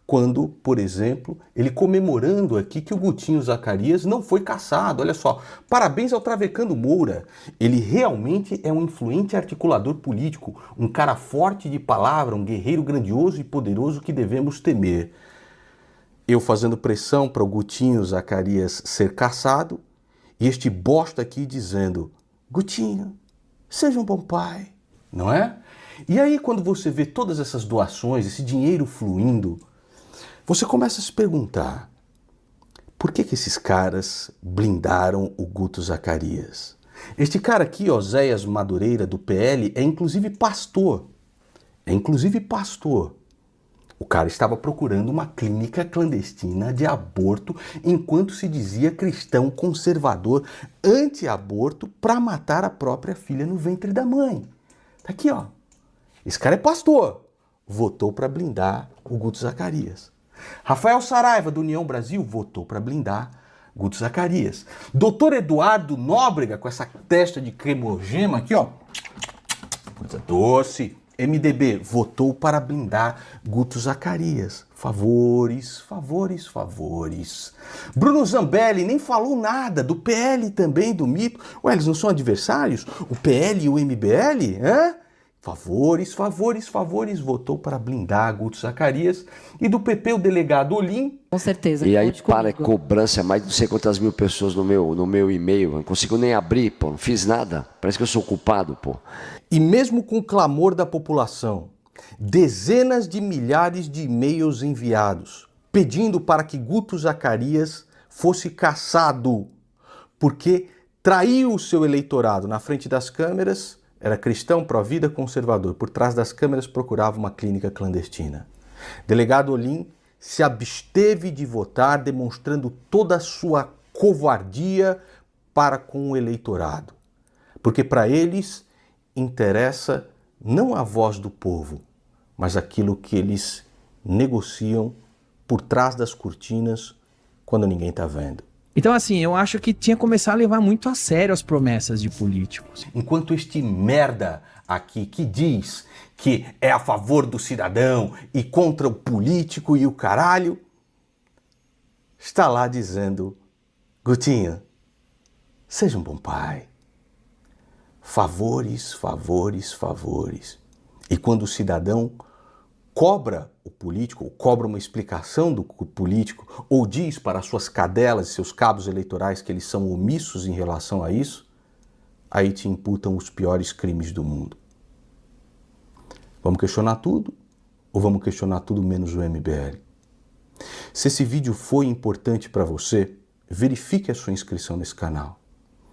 quando, por exemplo, ele comemorando aqui que o Gutinho Zacarias não foi caçado. Olha só, parabéns ao Travecando Moura. Ele realmente é um influente articulador político, um cara forte de palavra, um guerreiro grandioso e poderoso que devemos temer. Eu fazendo pressão para o Gutinho Zacarias ser caçado e este bosta aqui dizendo: Gutinho, seja um bom pai, não é? E aí quando você vê todas essas doações, esse dinheiro fluindo, você começa a se perguntar: por que esses caras blindaram o Guto Zacarias? Este cara aqui, Oséias Madureira, do PL, é inclusive pastor. O cara estava procurando uma clínica clandestina de aborto enquanto se dizia cristão conservador anti-aborto para matar a própria filha no ventre da mãe. Tá aqui, ó. Esse cara é pastor. Votou para blindar o Guto Zacarias. Rafael Saraiva, do União Brasil, votou para blindar Guto Zacarias. Doutor Eduardo Nóbrega, com essa testa de cremogema aqui, ó. Coisa doce. MDB votou para blindar Guto Zacarias. Favores. Bruno Zambelli nem falou nada, do PL também, do mito. Ué, eles não são adversários? O PL e o MBL? Hã? Favores, votou para blindar Guto Zacarias. E do PP, o delegado Olim. Com certeza. E aí, para cobrança, mais de não sei quantas mil pessoas no meu e-mail. Não consigo nem abrir, pô. Não fiz nada. Parece que eu sou culpado, pô. E mesmo com o clamor da população, dezenas de milhares de e-mails enviados pedindo para que Guto Zacarias fosse caçado, porque traiu o seu eleitorado na frente das câmeras, era cristão, pró-vida, conservador, por trás das câmeras procurava uma clínica clandestina. Delegado Olim se absteve de votar, demonstrando toda a sua covardia para com o eleitorado, porque para eles interessa não a voz do povo, mas aquilo que eles negociam por trás das cortinas quando ninguém está vendo. Então, assim, eu acho que tinha que começar a levar muito a sério as promessas de políticos. Enquanto este merda aqui que diz que é a favor do cidadão e contra o político e o caralho, está lá dizendo: Gutinho, seja um bom pai. Favores. E quando o cidadão cobra o político, ou cobra uma explicação do político, ou diz para suas cadelas e seus cabos eleitorais que eles são omissos em relação a isso, aí te imputam os piores crimes do mundo. Vamos questionar tudo? Ou vamos questionar tudo menos o MBL? Se esse vídeo foi importante para você, verifique a sua inscrição nesse canal.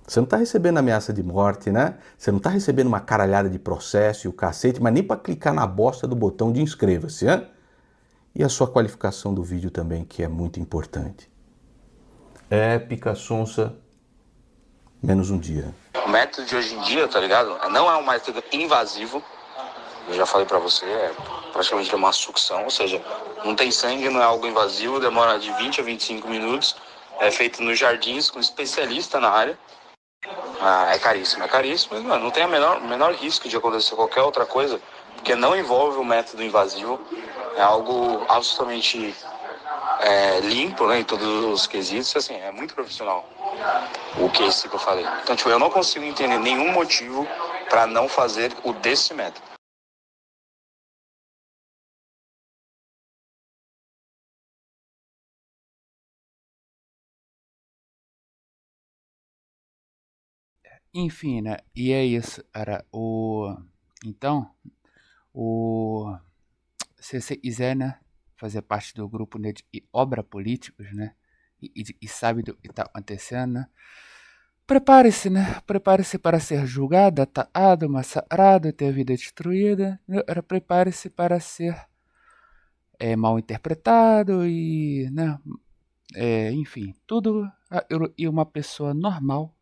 Você não está recebendo ameaça de morte, né? Você não está recebendo uma caralhada de processo e o cacete, mas nem para clicar na bosta do botão de inscreva-se, né? E a sua qualificação do vídeo também, que é muito importante. Épica, sonsa, menos um dia. O método de hoje em dia, tá ligado? Não é um método invasivo. Eu já falei pra você, é praticamente uma sucção, ou seja, não tem sangue, não é algo invasivo, demora de 20 a 25 minutos, é feito nos jardins com especialista na área. É caríssimo, mas mano, não tem o menor risco de acontecer qualquer outra coisa, porque não envolve um método invasivo, é algo absolutamente limpo, né, em todos os quesitos, assim, é muito profissional o case que eu falei. Então, tipo, eu não consigo entender nenhum motivo para não fazer o desse método. Enfim, né? E é isso, cara. Então, se você quiser, né, fazer parte do grupo, né, de Obra Políticos, né, e sabe do que tá acontecendo, né, prepare-se, né? Prepare-se para ser julgado, atacado, massacrado, ter a vida destruída. Né? Prepare-se para ser mal interpretado e, né, enfim, tudo. E uma pessoa normal,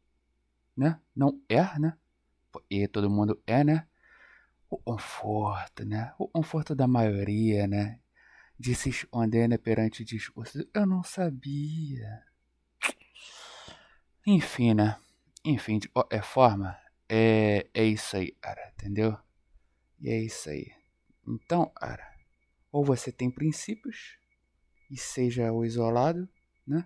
né? Não é, né? E todo mundo é, né? O conforto, né? O conforto da maioria, né? De se esconder, né, perante discursos. Eu não sabia. Enfim, né? Enfim, de qualquer forma, é isso aí, cara, entendeu? E é isso aí. Então, cara, ou você tem princípios e seja o isolado, né?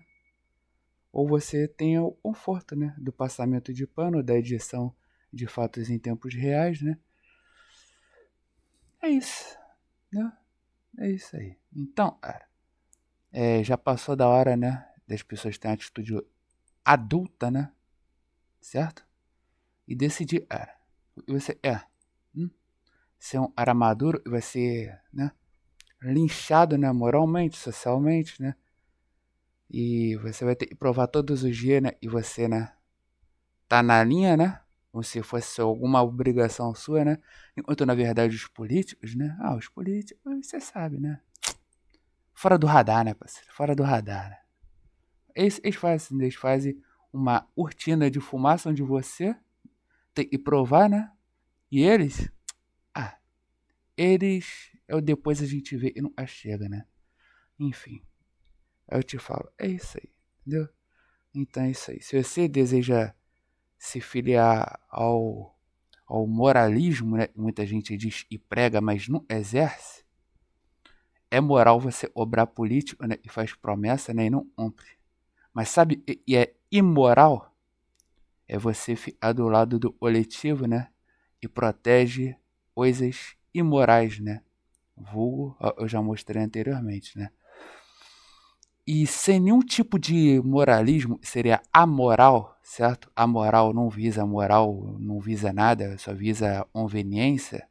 Ou você tem o conforto, né, do passamento de pano, da edição de fatos em tempos reais, né? É isso, né? É isso aí. Então, cara, já passou da hora, né, das pessoas terem atitude adulta, né, certo? E decidir, e você ser um cara maduro e vai ser, né, linchado, né, moralmente, socialmente, né, e você vai ter que provar todos os dias, né, e você, né, tá na linha, né, como se fosse alguma obrigação sua, né, enquanto na verdade os políticos, né, os políticos, você sabe, né, fora do radar, né, parceiro, fora do radar, né. Eles fazem uma cortina de fumaça onde você tem que provar, né, e eles, depois a gente vê e nunca chega, né, enfim. Eu te falo, é isso aí, entendeu? Então é isso aí. Se você deseja se filiar ao moralismo, né? Muita gente diz e prega, mas não exerce. É moral você obrar político, né? E faz promessa, né? E não cumpre. Mas sabe, e é imoral? É você ficar do lado do coletivo, né? E protege coisas imorais, né? Vulgo, eu já mostrei anteriormente, né? E sem nenhum tipo de moralismo, seria amoral, certo? A moral não visa moral, não visa nada, só visa conveniência.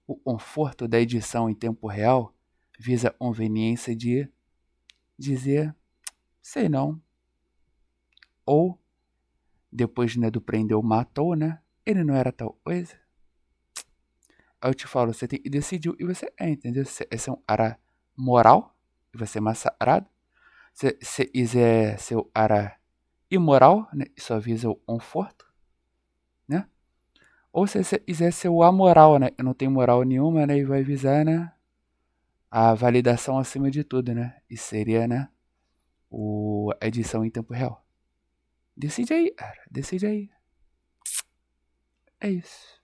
O conforto da edição em tempo real visa a conveniência de dizer, sei não. Ou, depois, né, do prendeu, matou, né? Ele não era tal coisa. Aí eu te falo, você tem que decidir e você entendeu? Esse é um cara moral, e vai ser massacrado. Se quiser ser o cara imoral, né, e só visa o conforto, né? Ou se você quiser ser o amoral, né, e não tem moral nenhuma, né, e vai visar, né, a validação acima de tudo, né? E seria, né, a edição em tempo real. Decide aí, cara. Decide aí. É isso.